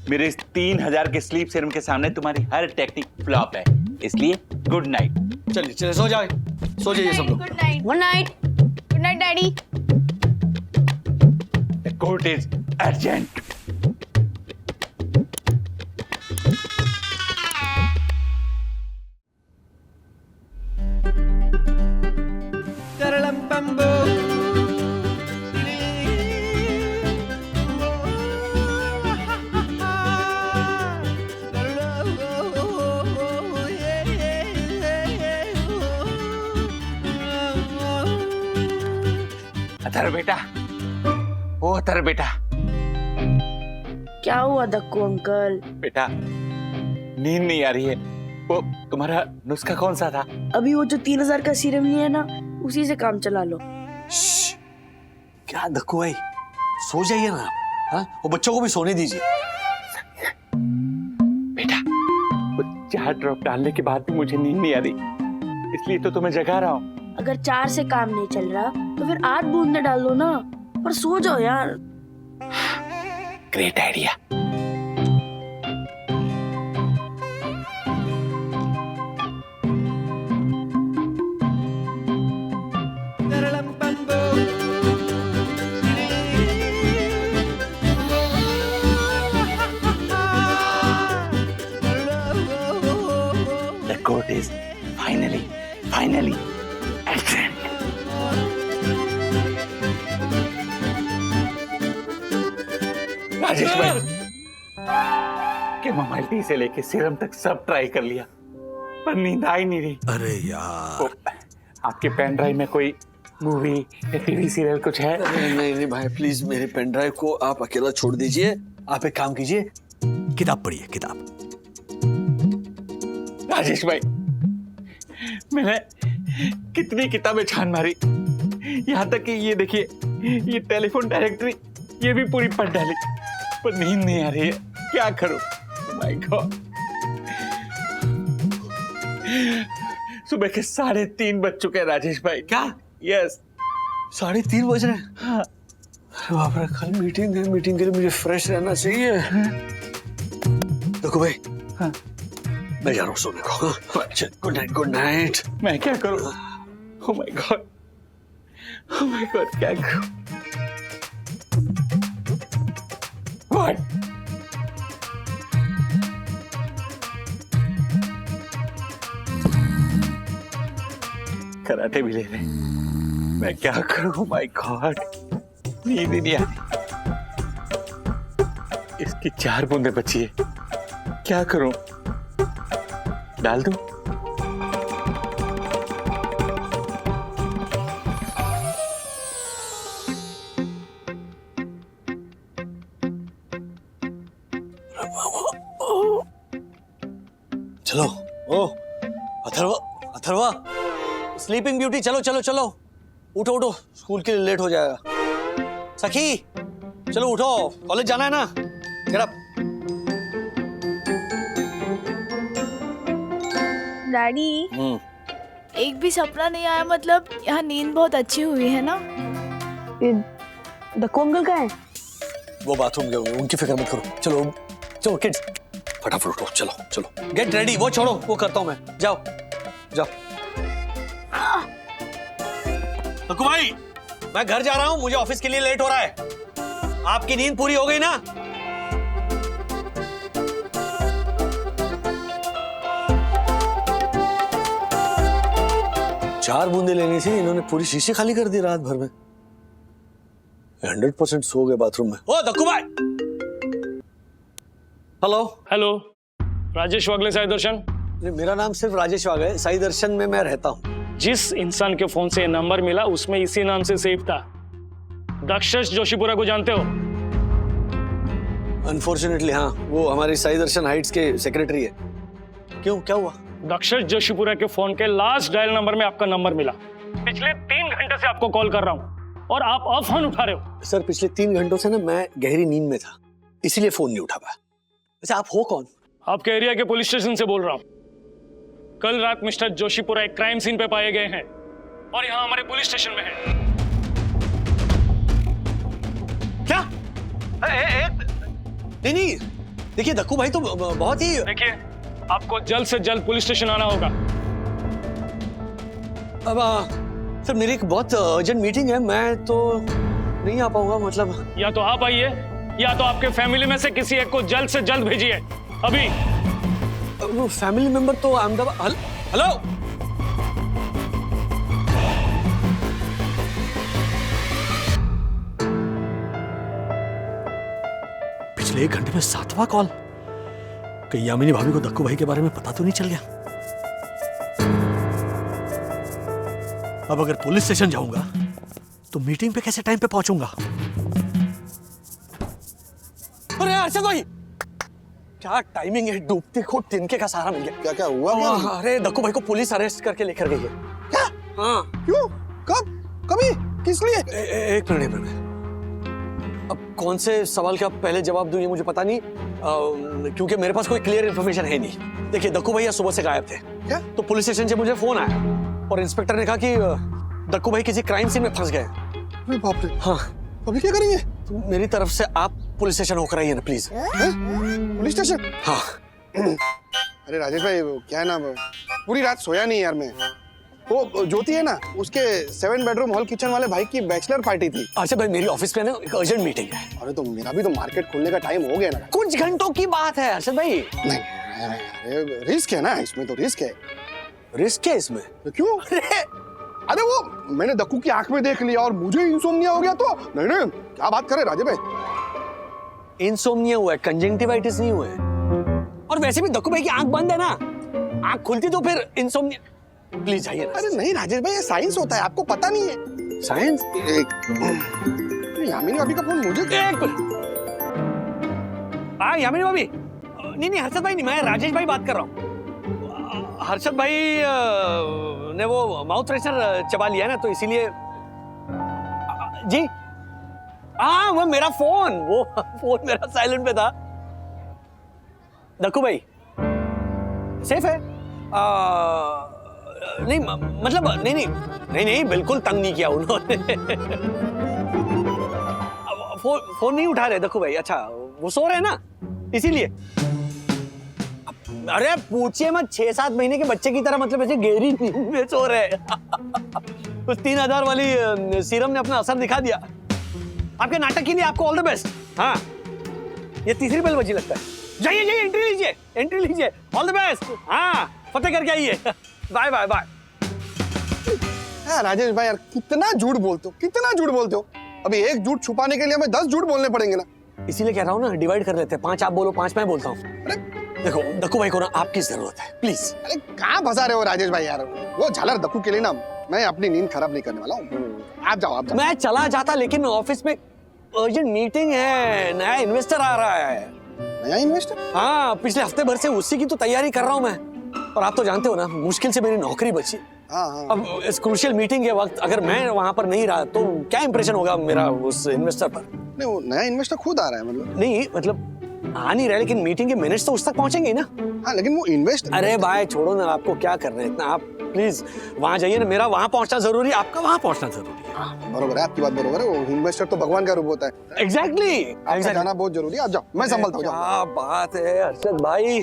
मेरे इस 3000 के स्लीप सीरम के सामने तुम्हारी हर टेक्निक फ्लॉप है, इसलिए गुड नाइट। चलिए चलिए, सो जाओ, सो जाइए सब लोग। Good night. Good night. Good night daddy. The court is urgent. Atar बेटा, ओ अतर बेटा। क्या हुआ दक्कू अंकल? बेटा नींद नहीं आ रही है। वो तुम्हारा नुस्खा कौन सा था? अभी वो जो 3000 का सीरम लिया है ना, उसी से काम चला लो। क्या दक्कू भाई, सो जाइए ना। हाँ, वो बच्चों को भी सोने दीजिए। बेटा, वो 4 ड्रॉप डालने के बाद भी मुझे नींद नहीं आ रही, इसलिए तो तुम्हें जगा रहा हूँ। अगर 4 से काम नहीं चल रहा तो फिर 8 बूंदे डाल दो ना, और सो जाओ यार। Great idea. court is finally at hand. Rajesh भाई, केमोमाइल से लेके सीरम तक सब ट्राई कर लिया, पर नींद आ ही नहीं रही। अरे यार, आपके पेन ड्राइव में कोई मूवी या टीवी सीरियल कुछ है? नहीं भाई, प्लीज मेरे पेन ड्राइव को आप अकेला छोड़ दीजिए। आप एक काम कीजिए, किताब पढ़िए, किताब। राजेश भाई, मैंने कितनी किताबें छान मारी, यहाँ तक कि ये देखिए, ये टेलीफोन डायरेक्टरी ये भी पूरी पढ़ डाली, पर नींद नहीं आ रही है। क्या करूं? माय गॉड, सुबह के 3:30 बज चुके हैं राजेश भाई। क्या? यस, 3:30 बज रहे हैं। हाँ। अरे बाप रे, कल मीटिंग है, मीटिंग के लिए मुझे फ्रेश रहना चाहिए। देखो भाई, हाँ, मैं जा रहा हूँ सोने को। Good night, good night. मैं क्या करूं? ओह my God, oh my God, क्या करूं? व्हाट? कराटे भी ले रहे हैं। मैं क्या करूं? माय गॉड, नींद ही नहीं आती। इसकी 4 बूंदें बची है, क्या करूं? डाल दूं? चलो, ओ अथर्वा, अथर्वा, स्लीपिंग ब्यूटी, चलो चलो चलो, उठो उठो, स्कूल के लिए लेट हो जाएगा। सखी, चलो उठो, कॉलेज जाना है ना। Get up. डैडी, एक भी सपना नहीं आया? मतलब यहाँ नींद बहुत अच्छी हुई है ना? दक्कू अंकल कहाँ है? वो बाथरूम गए होंगे, उनकी फिक्र मत करो। चलो चलो किड्स, फटाफट उठो, चलो चलो, गेट रेडी। वो छोड़ो, वो करता हूँ मैं। जाओ जाओ। दक्कू भाई, मैं घर जा रहा हूँ, मुझे ऑफिस के लिए लेट हो रहा है। आपकी नींद पूरी हो गई ना? चार बूंदे लेनी थी, इन्होंने पूरी शीशी खाली कर दी रात भर में। 100% सो गए बाथरूम में। ओ दक्कू भाई, हेलो हेलो, राजेश वागले, साई दर्शन। मेरा नाम सिर्फ राजेश वागले है, साई दर्शन में मैं रहता हूँ। जिस इंसान के फोन से ये नंबर मिला उसमें इसी नाम से सेव था। दक्षेश जोशीपुरा को जानते हो? अनफॉर्चुनेटली हाँ, वो हमारी साई दर्शन हाइट्स के सेक्रेटरी है। क्यों, क्या हुआ? दक्षेश जोशीपुरा के फोन के लास्ट डायल नंबर में आपका नंबर मिला। पिछले 3 घंटे से आपको कॉल कर रहा हूँ और आप ऑफ फोन उठा रहे हो। सर, पिछले 3 घंटों से ना मैं गहरी नींद में था, इसीलिए फोन नहीं उठा पाया। वैसे आप हो कौन? आपके एरिया के पुलिस स्टेशन से बोल रहा हूँ। कल रात मिस्टर जोशीपुरा एक क्राइम सीन पे पाए गए हैं और यहाँ हमारे पुलिस स्टेशन में है। क्या? नहीं, देखिए दक्कू भाई तो बहुत ही। देखिए, आपको जल्द से जल्द पुलिस स्टेशन आना होगा। अब सर, मेरी एक बहुत अर्जेंट मीटिंग है, मैं तो नहीं आ पाऊंगा। मतलब या तो आप आइए या तो आपके फैमिली में से किसी एक को जल्द से जल्द भेजिए अभी। वो फैमिली मेंबर तो अहमदाबाद। हेलो, पिछले 1 घंटे में 7वां कॉल। कहीं यामिनी भाभी को दक्कू भाई के बारे में पता तो नहीं चल गया? अब अगर पुलिस स्टेशन जाऊंगा तो मीटिंग पे कैसे टाइम पे पहुंचूंगा? अरे अर्षद भाई, क्या टाइमिंग है, डूबते को तिनके का सहारा मिल गया। क्या क्या हुआ? अरे दक्कू भाई को पुलिस अरेस्ट करके लेकर गई है। क्या? हाँ। क्यों? कब? कभी? किस लिए? एक मिनट। अब कौन से सवाल का पहले जवाब दूं ये मुझे पता नहीं, क्योंकि मेरे पास कोई क्लियर इन्फॉर्मेशन है नहीं। देखिए, दक्कू भैया सुबह से गायब थे। क्या? तो पुलिस स्टेशन से मुझे फोन आया और इंस्पेक्टर ने कहा कि दक्कू भाई किसी क्राइम सीन में फंस गए। अरे बाप रे। हाँ, अभी क्या करेंगे? तो मेरी तरफ से आप पुलिस स्टेशन होकर आइए ना प्लीज। Police station? हाँ। अरे राजेश भाई, क्या है ना, पूरी रात सोया नहीं यार मैं। वो ज्योति है ना, उसके 7 बेडरूम हॉल किचन वाले भाई की बैचलर पार्टी थी। अच्छा भाई, मेरी ऑफिस पे ना एक अर्जेंट मीटिंग है। अरे तो मेरा भी तो मार्केट खोलने का टाइम हो गया ना। कुछ घंटों की बात है अर्षद भाई। नहीं, रिस्क है ना इसमें, तो रिस्क है। रिस्क है इसमें। तो क्यों? अरे वो मैंने दक्कू की आंख में देख लिया और मुझे इंसोम्निया हो गया तो नहीं नहीं, क्या बात करे राजे भाई। इंसोम्निया हुआ है, कंजंक्टिवाइटिस नहीं हुआ है। और वैसे भी दक्कू भाई की आंख बंद है ना, आंख खुलती तो फिर इंसोम्निया। प्लीज जाइए। अरे नहीं राजेश भाई, ये साइंस होता है, आपको पता नहीं है। साइंस? यामिनी भाभी का फोन मुझे। एक मिनट। हाँ यामिनी भाभी। नहीं हर्षद भाई नहीं, मैं राजेश भाई बात कर रहा हूँ। हर्षद भाई ने वो माउथ फ्रेशनर चबा लिया ना, तो इसीलिए। जी हाँ, वो मेरा फोन, वो फोन मेरा साइलेंट पे था। दक्कू भाई सेफ है? नहीं मतलब नहीं बिल्कुल तंग नहीं किया उन्होंने। फोन नहीं उठा रहे दक्कू भाई। अच्छा वो सो रहे हैं ना, इसीलिए। अरे पूछिए मत, 6-7 महीने के बच्चे की तरह, मतलब ऐसे गहरी नींद में सो रहे हैं। उस 3000 वाली सीरम ने अपना असर दिखा दिया। आपके नाटक के लिए आपको ऑल द बेस्ट। हाँ ये तीसरी बेल बजी लगता है। जाइए एंट्री लीजिए। All the best. हाँ फतेह करके आइए। Bye bye bye. राजेश भाई यार, कितना झूठ बोलते हो। अभी एक झूठ छुपाने के लिए हमें 10 झूठ बोलने पड़ेंगे ना। इसीलिए कह रहा हूँ ना, डिवाइड कर लेते हैं। 5 आप बोलो, 5 मैं बोलता हूँ। देखो दक्कू भाई को ना आपकी जरूरत है, प्लीज। अरे कहाँ फंसा रहे हो राजेश भाई यार, वो झालर दक्कू के लिए ना मैं अपनी नींद खराब नहीं करने वाला हूँ। आप जाओ। मैं चला जाता, लेकिन ऑफिस में अर्जेंट मीटिंग है, नया इन्वेस्टर आ रहा है। नया इन्वेस्टर? हाँ, पिछले हफ्ते भर से उसी की तो तैयारी कर रहा हूँ मैं। और आप तो जानते हो ना, मुश्किल से मेरी नौकरी बची। हाँ। अब इस क्रूशियल मीटिंग के वक्त अगर मैं वहां पर नहीं रहा तो क्या इंप्रेशन होगा मेरा उस इन्वेस्टर पर? नहीं, वो नया इन्वेस्टर खुद आ रहा है मतलब? नहीं मतलब आ नहीं रहा, लेकिन मीटिंग के मिनट्स तो उस तक पहुंचेंगे ना। हाँ लेकिन वो इन्वेस्ट। अरे भाई छोड़ो ना, आपको क्या करना है इतना। आप प्लीज वहां जाइए ना, मेरा वहां पहुंचना जरूरी है, आपका वहां पहुंचना जरूरी है। बरोबर है, आपकी बात बरोबर है। वो इन्वेस्टर तो भगवान का रूप होता है। एग्जैक्टली जाना बहुत जरूरी है। आप जाओ, मैं संभलता हूँ। क्या बात है हर्षद भाई।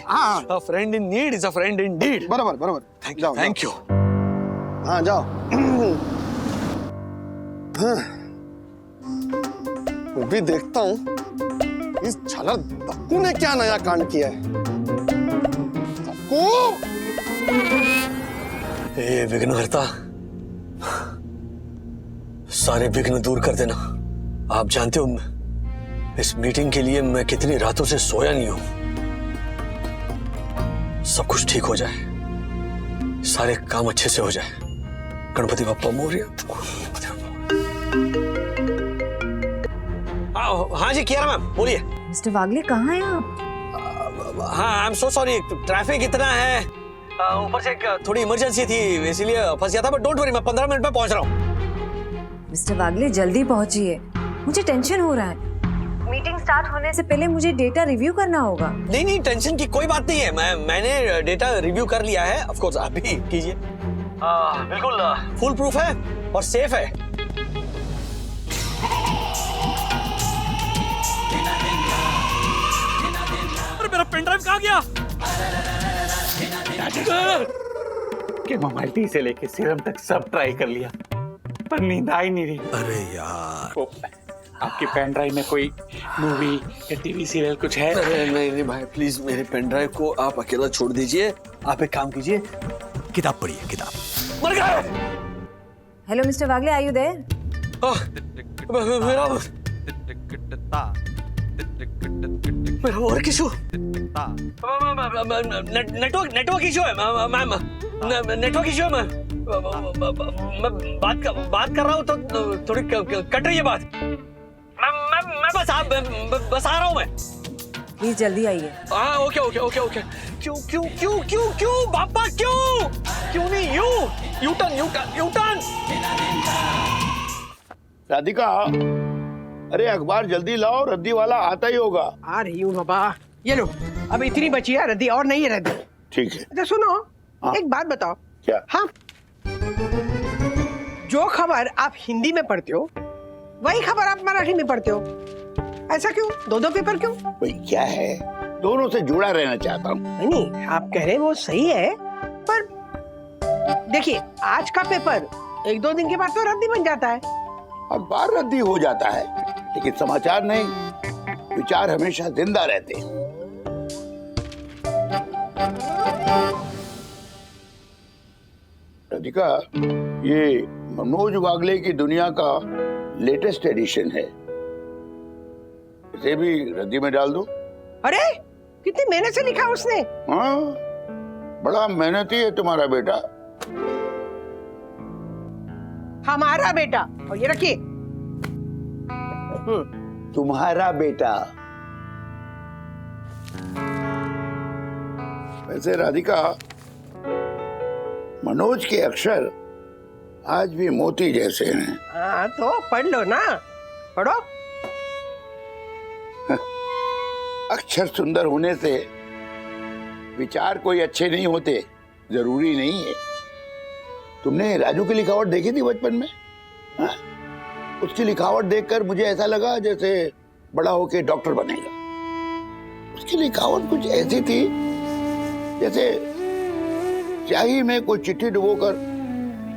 A friend in need is a friend indeed। बरोबर। Thank you. हाँ जाओ। मैं भी देखता हूँ इस झालर दक्कू ने क्या नया कांड किया है। दक्कू! ए विघ्नहर्ता, सारे विघ्न दूर कर देना। आप जानते हो इस मीटिंग के लिए मैं कितनी रातों से सोया नहीं हूं। सब कुछ ठीक हो जाए, सारे काम अच्छे से हो जाए। गणपति बप्पा मोरया। हाँ जी कियारा मैम बोलिए। मिस्टर वागले कहाँ हैं आप? हाँ I am so sorry, traffic इतना है, ऊपर से थोड़ी इमरजेंसी थी इसीलिए फंस गया था। बट डोंट वरी, मैं 15 मिनट में पहुंच रहा हूँ। मिस्टर वागले जल्दी पहुंचिए, मुझे टेंशन हो रहा है। मीटिंग स्टार्ट होने से पहले मुझे डेटा रिव्यू करना होगा। नहीं टेंशन की कोई बात नहीं है, मैंने डेटा रिव्यू कर लिया है। ऑफ कोर्स आप भी कीजिए। बिल्कुल फुल प्रूफ है और सेफ है। अरे मेरा पेन ड्राइव कहाँ गया? के मोबाइल से लेके सीरम तक सब ट्राई कर लिया, पर नींद आ ही नहीं रही। अरे यार, आपकी पेन ड्राइव में कोई मूवी या टीवी सीरियल कुछ है? अरे नहीं भाई प्लीज, मेरे पेन ड्राइव को आप अकेला छोड़ दीजिए। आप एक काम कीजिए, किताब पढ़िए, किताब। मर गए। Hello mister Wagle, are you there? मेरा वर्क इशू, नेटवर्क इशू है मैम, नेटवर्क इशू है मैम। मैं बात कर रहा हूँ तो थोड़ी कट रही है बात। मैं बस आ रहा हूँ मैं। प्लीज जल्दी आइए। हाँ ओके। क्यों पापा क्यों नहीं? U turn. राधिका, अरे अखबार जल्दी लाओ, रद्दी वाला आता ही होगा। आ रही हूँ बाबा, ये लो। अब इतनी बची है रद्दी, और नहीं है रद्दी। ठीक है। अच्छा सुनो, एक बात बताओ। क्या? हाँ, जो खबर आप हिंदी में पढ़ते हो वही खबर आप मराठी में पढ़ते हो, ऐसा क्यों? दो पेपर क्यों? भाई क्या है, दोनों से जुड़ा रहना चाहता हूँ। नहीं, आप कह रहे वो सही है, पर देखिए आज का पेपर 1-2 दिन के बाद तो रद्दी बन जाता है। अखबार रद्दी हो जाता है, लेकिन समाचार नहीं, विचार हमेशा जिंदा रहते हैं। राधिका, ये मनोज वागले की दुनिया का लेटेस्ट एडिशन है, इसे भी रद्दी में डाल दो। अरे कितनी मेहनत से लिखा उसने। हाँ, बड़ा मेहनती है तुम्हारा बेटा। हमारा बेटा, और ये रखिए। तुम्हारा बेटा। वैसे राधिका, मनोज के अक्षर आज भी मोती जैसे हैं। हाँ तो पढ़ लो ना, पढ़ो। अक्षर सुंदर होने से विचार कोई अच्छे नहीं होते, जरूरी नहीं है। तुमने राजू की लिखावट देखी थी बचपन में? हाँ? उसकी लिखावट देखकर मुझे ऐसा लगा जैसे बड़ा होके डॉक्टर बनेगा। उसकी लिखावट कुछ ऐसी थी जैसे स्याही में कोई चिट्ठी डुबोकर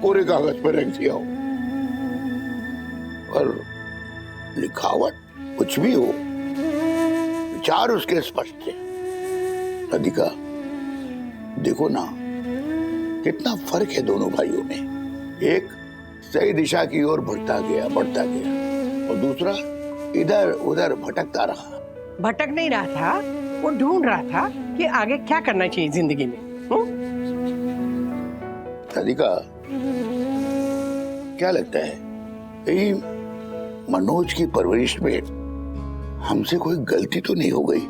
कोरे कागज पर रख दिया हो। और लिखावट कुछ भी हो, विचार उसके स्पष्ट थे। राधिका, देखो ना कितना फर्क है दोनों भाइयों में। एक सही दिशा की ओर बढ़ता गया, और दूसरा इधर उधर भटकता रहा। भटक नहीं रहा था, वो ढूंढ रहा था कि आगे क्या करना चाहिए जिंदगी में। राधिका, क्या लगता है यही मनोज की परवरिश में हमसे कोई गलती तो नहीं हो गई?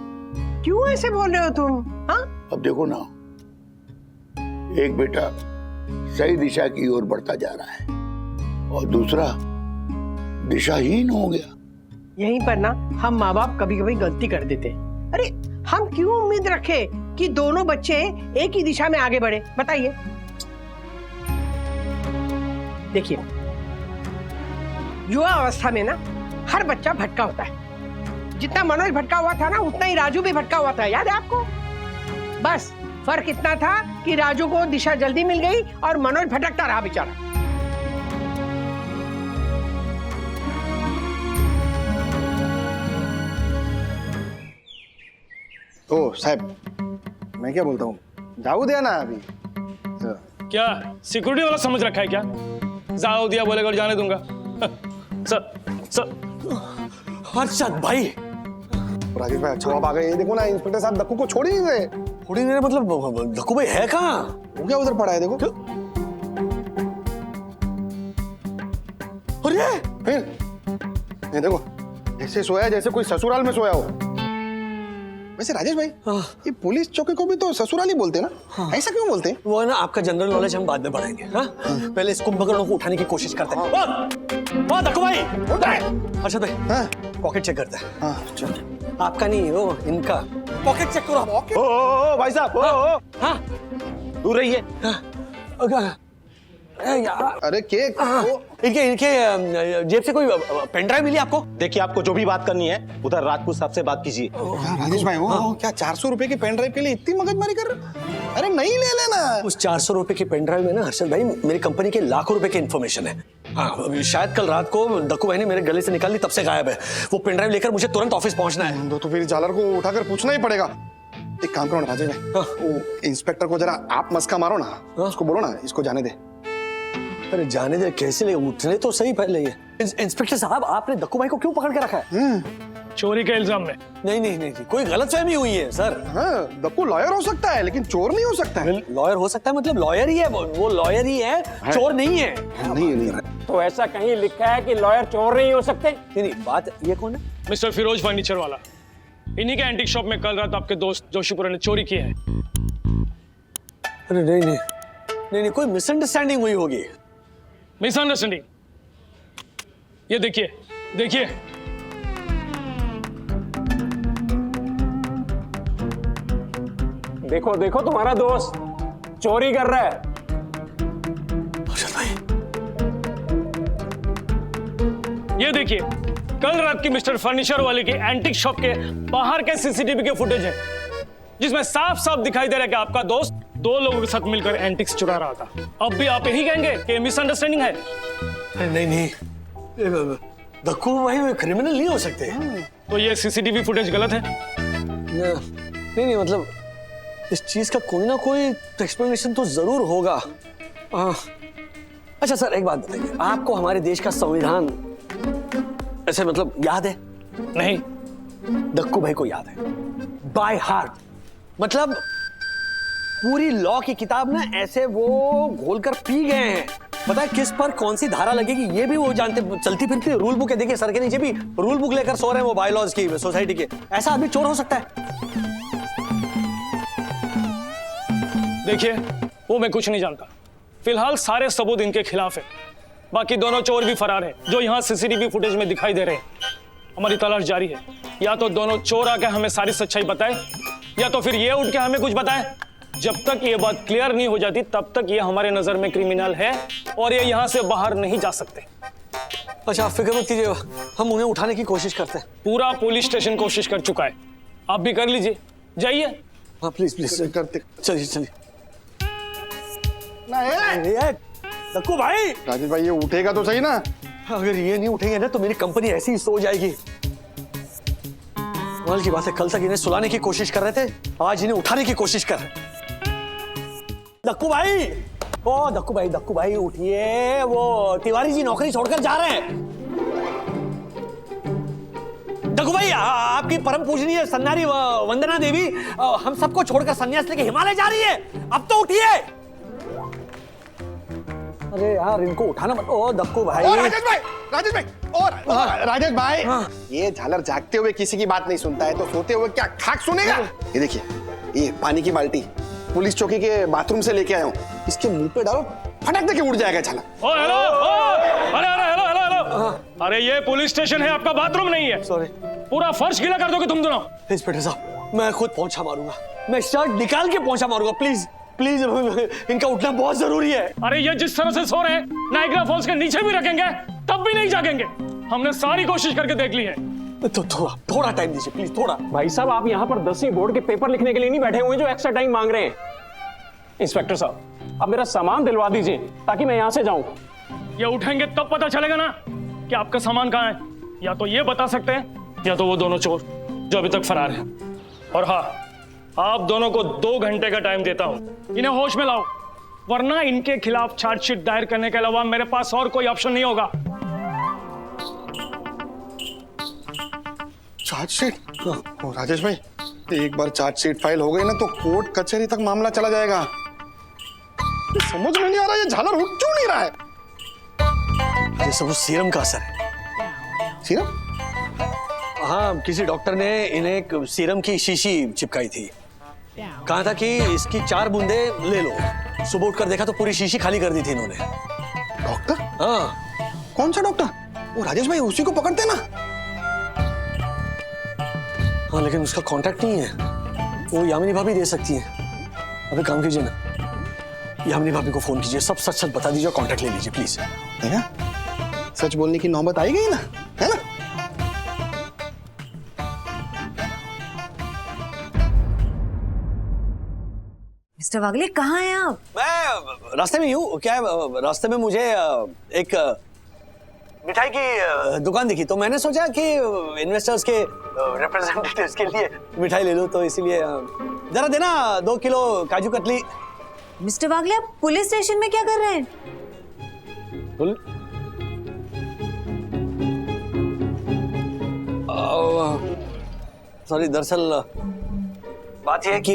क्यों ऐसे बोल रहे हो तुम? हाँ? अब देखो ना, एक बेटा सही दिशा की ओर बढ़ता जा रहा है और दूसरा दिशाहीन हो गया। यहीं पर ना हम माँ बाप कभी कभी गलती कर देते। अरे हम क्यों उम्मीद रखें कि दोनों बच्चे एक ही दिशा में आगे बढ़े? बताइए। देखिए, युवा अवस्था में ना हर बच्चा भटका होता है। जितना मनोज भटका हुआ था ना, उतना ही राजू भी भटका हुआ था। याद है आपको? बस फर्क इतना था कि राजू को दिशा जल्दी मिल गई और मनोज भटकता रहा बेचारा। तो साहब, मैं क्या बोलता हूँ, जाओ दिया ना अभी। क्या सिक्योरिटी वाला समझ रखा है क्या? जाओ दिया बोलेगा और जाने दूंगा। सर हर्षद भाई। राजेश भाई, अच्छा आप आ गए। देखो ना, इंस्पेक्टर साहब दक्कू को छोड़ ही नहीं गए। छोड़ ही नहीं रहे मतलब? दक्कू भाई है कहाँ? वो क्या उधर पड़ा है? देखो। अरे फिर ये देखो, ऐसे सोया जैसे कोई ससुराल में सोया हो। वैसे राजेश भाई, ये पुलिस चौकी को भी तो ससुराल ही बोलते हैं ना? ऐसा क्यों बोलते हैं? वो है ना, आपका जनरल नॉलेज हम बाद में बढ़ाएंगे। हाँ? पहले इस कुंभकर्णों को उठाने की कोशिश करते हैं। दक्कू भाई, हर्षद भाई, पॉकेट चेक करते हैं। आपका नहीं, वो इनका पॉकेट चेक करो। ओ भाई साहब, हाँ दूर रहिए। अरे केक, इनके जेब से कोई पेन ड्राइव मिली आपको? देखिए, आपको जो भी बात करनी है उधर राजपूत साहब से बात कीजिए। राजेश भाई, वो क्या 400 रुपए की पेन ड्राइव के लिए इतनी मगजमारी कर रहे हो? अरे नहीं ले लेना। उस 400 रुपए की पेन ड्राइव में ना हर्षद भाई, मेरी कंपनी के लाखों रुपए की इन्फॉर्मेशन है। हाँ, शायद कल रात को दक्कू भाई ने मेरे गले से निकाल ली, तब से गायब है। वो पेन ड्राइव लेकर मुझे तुरंत ऑफिस पहुंचना है। तो फिर जालर को उठाकर पूछना ही पड़ेगा। एक काम करो ना राजेश भाई, वो इंस्पेक्टर को जरा आप मस्का मारो ना, उसको बोलो ना इसको जाने दे। अरे जाने दे कैसे? ले उठने तो सही पहले ये। इंस्पेक्टर साहब, आपने दक्कू भाई को क्यों पकड़ के रखा है? चोरी के इल्जाम में। नहीं, कोई गलतफहमी हुई है सर। हाँ, दक्कू लॉयर हो सकता है लेकिन चोर नहीं हो सकता है। लॉयर हो सकता है मतलब लॉयर ही है वो लॉयर ही है, चोर नहीं है। नहीं। तो ऐसा कहीं लिखा है कि लॉयर चोर नहीं हो सकते? नहीं, बात ये कौन है? मिस्टर फिरोज फर्नीचर वाला। इन्हीं के एंटीक शॉप में कल रात आपके दोस्त जोशीपुरा ने चोरी की है। अरे नहीं, कोई मिसअंडरस्टैंडिंग हुई होगी। मिसअंडरस्टैंडिंग? ये देखिए। देखो तुम्हारा दोस्त चोरी कर रहा है। ये देखिए, कल रात की मिस्टर फर्नीचर वाले के एंटीक शॉप के बाहर के सीसीटीवी के फुटेज है, जिसमें साफ साफ दिखाई दे रहा है कि आपका दोस्त 2 लोगों के साथ मिलकर एंटिक्स चुरा रहा था। अब भी आप यही कहेंगे कि मिसअंडरस्टैंडिंग है? नहीं, दक्कू भाई क्रिमिनल नहीं हो सकते। तो ये सीसीटीवी फुटेज गलत है? नहीं, मतलब इस चीज का कोई ना कोई एक्सप्लेनेशन तो जरूर होगा। अच्छा सर, एक बात बताइए, आपको हमारे देश का संविधान ऐसे मतलब याद है? नहीं। दक्कू भाई को याद है बाय हार्ट। मतलब पूरी लॉ की किताब ना ऐसे वो घोलकर पी गए हैं। पता है किस पर कौन सी धारा लगेगी ये भी वो जानते। चलती फिरती रूल बुक है, देखिए सर के नीचे भी रूल बुक लेकर सो रहे हैं वो बायलॉज की, सोसाइटी के। ऐसा आदमी चोर हो सकता है? देखिए वो मैं कुछ नहीं जानता। फिलहाल सारे सबूत इनके खिलाफ है। बाकी दोनों चोर भी फरार हैं जो यहाँ सीसीटीवी फुटेज में दिखाई दे रहे हैं। हमारी तलाश जारी है। या तो दोनों चोर आके हमें सारी सच्चाई बताए, या तो फिर ये उठ के हमें कुछ बताए। जब तक ये बात क्लियर नहीं हो जाती तब तक ये हमारे नजर में क्रिमिनल है और ये यहाँ से बाहर नहीं जा सकते। अच्छा, आप फिक्र मत कीजिए, हम उन्हें उठाने की कोशिश करते हैं। पूरा पुलिस स्टेशन कोशिश कर चुका है, आप भी कर लीजिए, जाइए। हाँ प्लीज प्लीज करते, चलिए चलिए। दक्कू भाई, राजेश भाई ये उठेगा तो सही ना। अगर ये नहीं उठेंगे ना तो मेरी कंपनी ऐसी ही सो जाएगी। कमाल की बात है, कल तक इन्हें सुलाने की कोशिश कर रहे थे, आज इन्हें उठाने की कोशिश कर रहे हैं। दक्कू भाई, ओ दक्कू भाई उठिए, वो तिवारी जी नौकरी छोड़कर जा रहे हैं। दक्कू भाई, आपकी परम पूजनीय सन्नारी वंदना देवी हम सबको छोड़कर संन्यास लेके हिमालय जा रही है। अब तो उठिए। अरे यार इनको उठाना मत। ओ दक्कू भाई, राजेश भाई और राजेश भाई, ये झालर जागते हुए किसी की बात नहीं सुनता है तो सोते हुए क्या खाक सुनेगा। ये देखिए, ये पानी की बाल्टी पुलिस चौकी के बाथरूम से लेके आया हूँ, इसके मुंह पे डालो, फटक दे के उड़ जाएगा झालर। ओ हेलो, हेलो। अरे ये पुलिस स्टेशन है, आपका बाथरूम नहीं है। सॉरी। पूरा फर्श गीला कर दोगे तुम दोनों। इंस्पेक्टर साहब, मैं खुद पोंछा मारूंगा, मैं शर्ट निकाल के पोंछा मारूंगा। प्लीज प्लीज, इनका उठना बहुत जरूरी है। अरे ये जिस तरह से सो रहे हैं, नाइग्रा फॉल्स के नीचे भी रखेंगे तब भी नहीं जागेंगे। हमने सारी कोशिश करके देख ली है। तो थोड़ा टाइम दीजिए प्लीज, थोड़ा। भाई साहब, आप यहाँ पर 10वीं बोर्ड के पेपर लिखने के लिए नहीं बैठे हुए जो एक्स्ट्रा टाइम मांग रहे हैं। इंस्पेक्टर साहब, आप मेरा सामान दिलवा दीजिए ताकि मैं यहाँ से जाऊं। ये उठेंगे तब पता चलेगा ना कि आपका सामान कहाँ है। या तो ये बता सकते हैं या तो वो दोनों चोर जो अभी तक फरार है। और हाँ, आप दोनों को 2 घंटे का टाइम देता हूं, इन्हें होश में लाओ, वरना इनके खिलाफ चार्जशीट दायर करने के अलावा मेरे पास और कोई ऑप्शन नहीं होगा। चार्जशीट? राजेश भाई, एक बार चार्जशीट फाइल हो गई ना तो कोर्ट कचहरी तक मामला चला जाएगा। समझ में नहीं आ रहा ये झालर उठ क्यों नहीं रहा है। ये सब सीरम का असर है। सीरम? हाँ, किसी डॉक्टर ने इन्हें एक सीरम की शीशी चिपकाई थी। कहा था कि इसकी 4 बूंदे ले लो। सुबह उठकर देखा तो पूरी शीशी खाली कर दी थी इन्होंने। डॉक्टर? हाँ। कौन सा डॉक्टर? वो राजेश भाई उसी को पकड़ते ना। हाँ, लेकिन उसका कांटेक्ट नहीं है। वो यामिनी भाभी दे सकती है। अबे काम कीजिए ना, यामिनी भाभी को फोन कीजिए, सब सच सच बता दीजिए, कांटेक्ट ले लीजिए प्लीज। है ना? सच बोलने की नौबत आई गई ना, है ना? मिस्टर वागले, कहाँ हैं आप? मैं रास्ते में ही हूँ। क्या है, रास्ते में मुझे एक मिठाई की दुकान दिखी तो मैंने सोचा कि इन्वेस्टर्स के रिप्रेजेंटेटिव्स के लिए मिठाई ले लूं, तो इसीलिए जरा देना 2 किलो काजू कतली। मिस्टर वागले, आप पुलिस स्टेशन में क्या कर रहे हैं? सॉरी, दरअसल बात यह है कि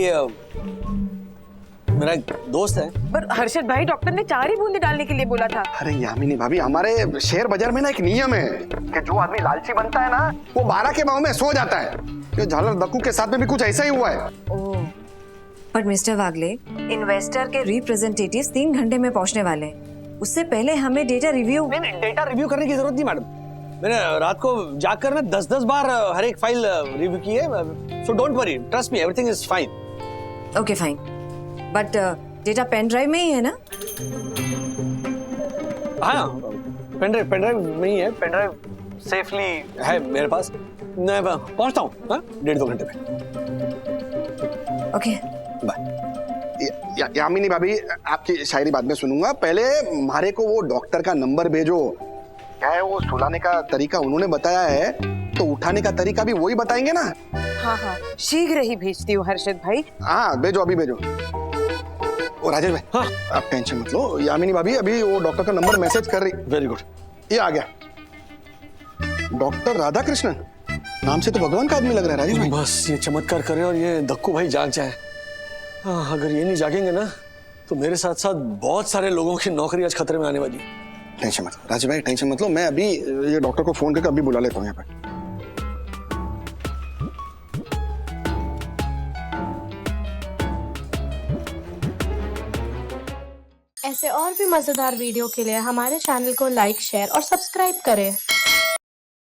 मेरा एक दोस्त है। पर हर्षद भाई, डॉक्टर ने 4 ही बूंदे डालने के लिए बोला था। अरे यामिनी भाभी, हमारे शेयर बाजार में ना एक नियम है कि जो आदमी लालची बनता है ना वो 12 के भाव में सो जाता है। ये झालर दक्कू के साथ में भी कुछ ऐसा ही हुआ है। पर मिस्टर वागले, इन्वेस्टर के रिप्रेजेंटेटिव्स 3 घंटे में पहुंचने वाले हैं। उससे पहले हमें डेटा रिव्यू। नहीं, डेटा रिव्यू करने की जरूरत नहीं मैडम। मैंने रात को जाकर ना 10-10 बार हर एक फाइल रिव्यू की है। So don't worry, trust me, everything is fine. Okay fine, but data pen drive में ही है ना? हाँ, पेन ड्राइव में ही है। पेन ड्राइव सेफली है मेरे पास। मैं पहुंचता हूँ 1.5-2 घंटे में। Okay bye. यामिनी भाभी, आपकी शायरी बाद में सुनूंगा, पहले हमारे को वो डॉक्टर का नंबर भेजो। क्या है, वो सुलाने का तरीका उन्होंने बताया है तो उठाने का तरीका भी वही बताएंगे ना। हाँ हाँ, शीघ्र ही भेजती हूँ हर्षद भाई। हाँ भेजो, अभी भेजो। राजेश भाई, हाँ आप टेंशन मत लो, यामिनी भाभी अभी वो डॉक्टर का नंबर मैसेज कर रही। वेरी गुड, ये आ गया। डॉक्टर राधा कृष्णन नाम से तो भगवान का आदमी लग रहा है राजेश भाई। बस ये चमत्कार करे और ये दक्कू भाई जाग जाए। हाँ, अगर ये नहीं जागेंगे ना तो मेरे साथ साथ बहुत सारे लोगों की नौकरी आज खतरे में आने वाली। टेंशन मत लो राजेश भाई, टेंशन मत लो, मैं अभी ये डॉक्टर को फोन करके अभी बुला लेता हूँ यहाँ पर। ऐसे और भी मजेदार वीडियो के लिए हमारे चैनल को लाइक, शेयर और सब्सक्राइब करें।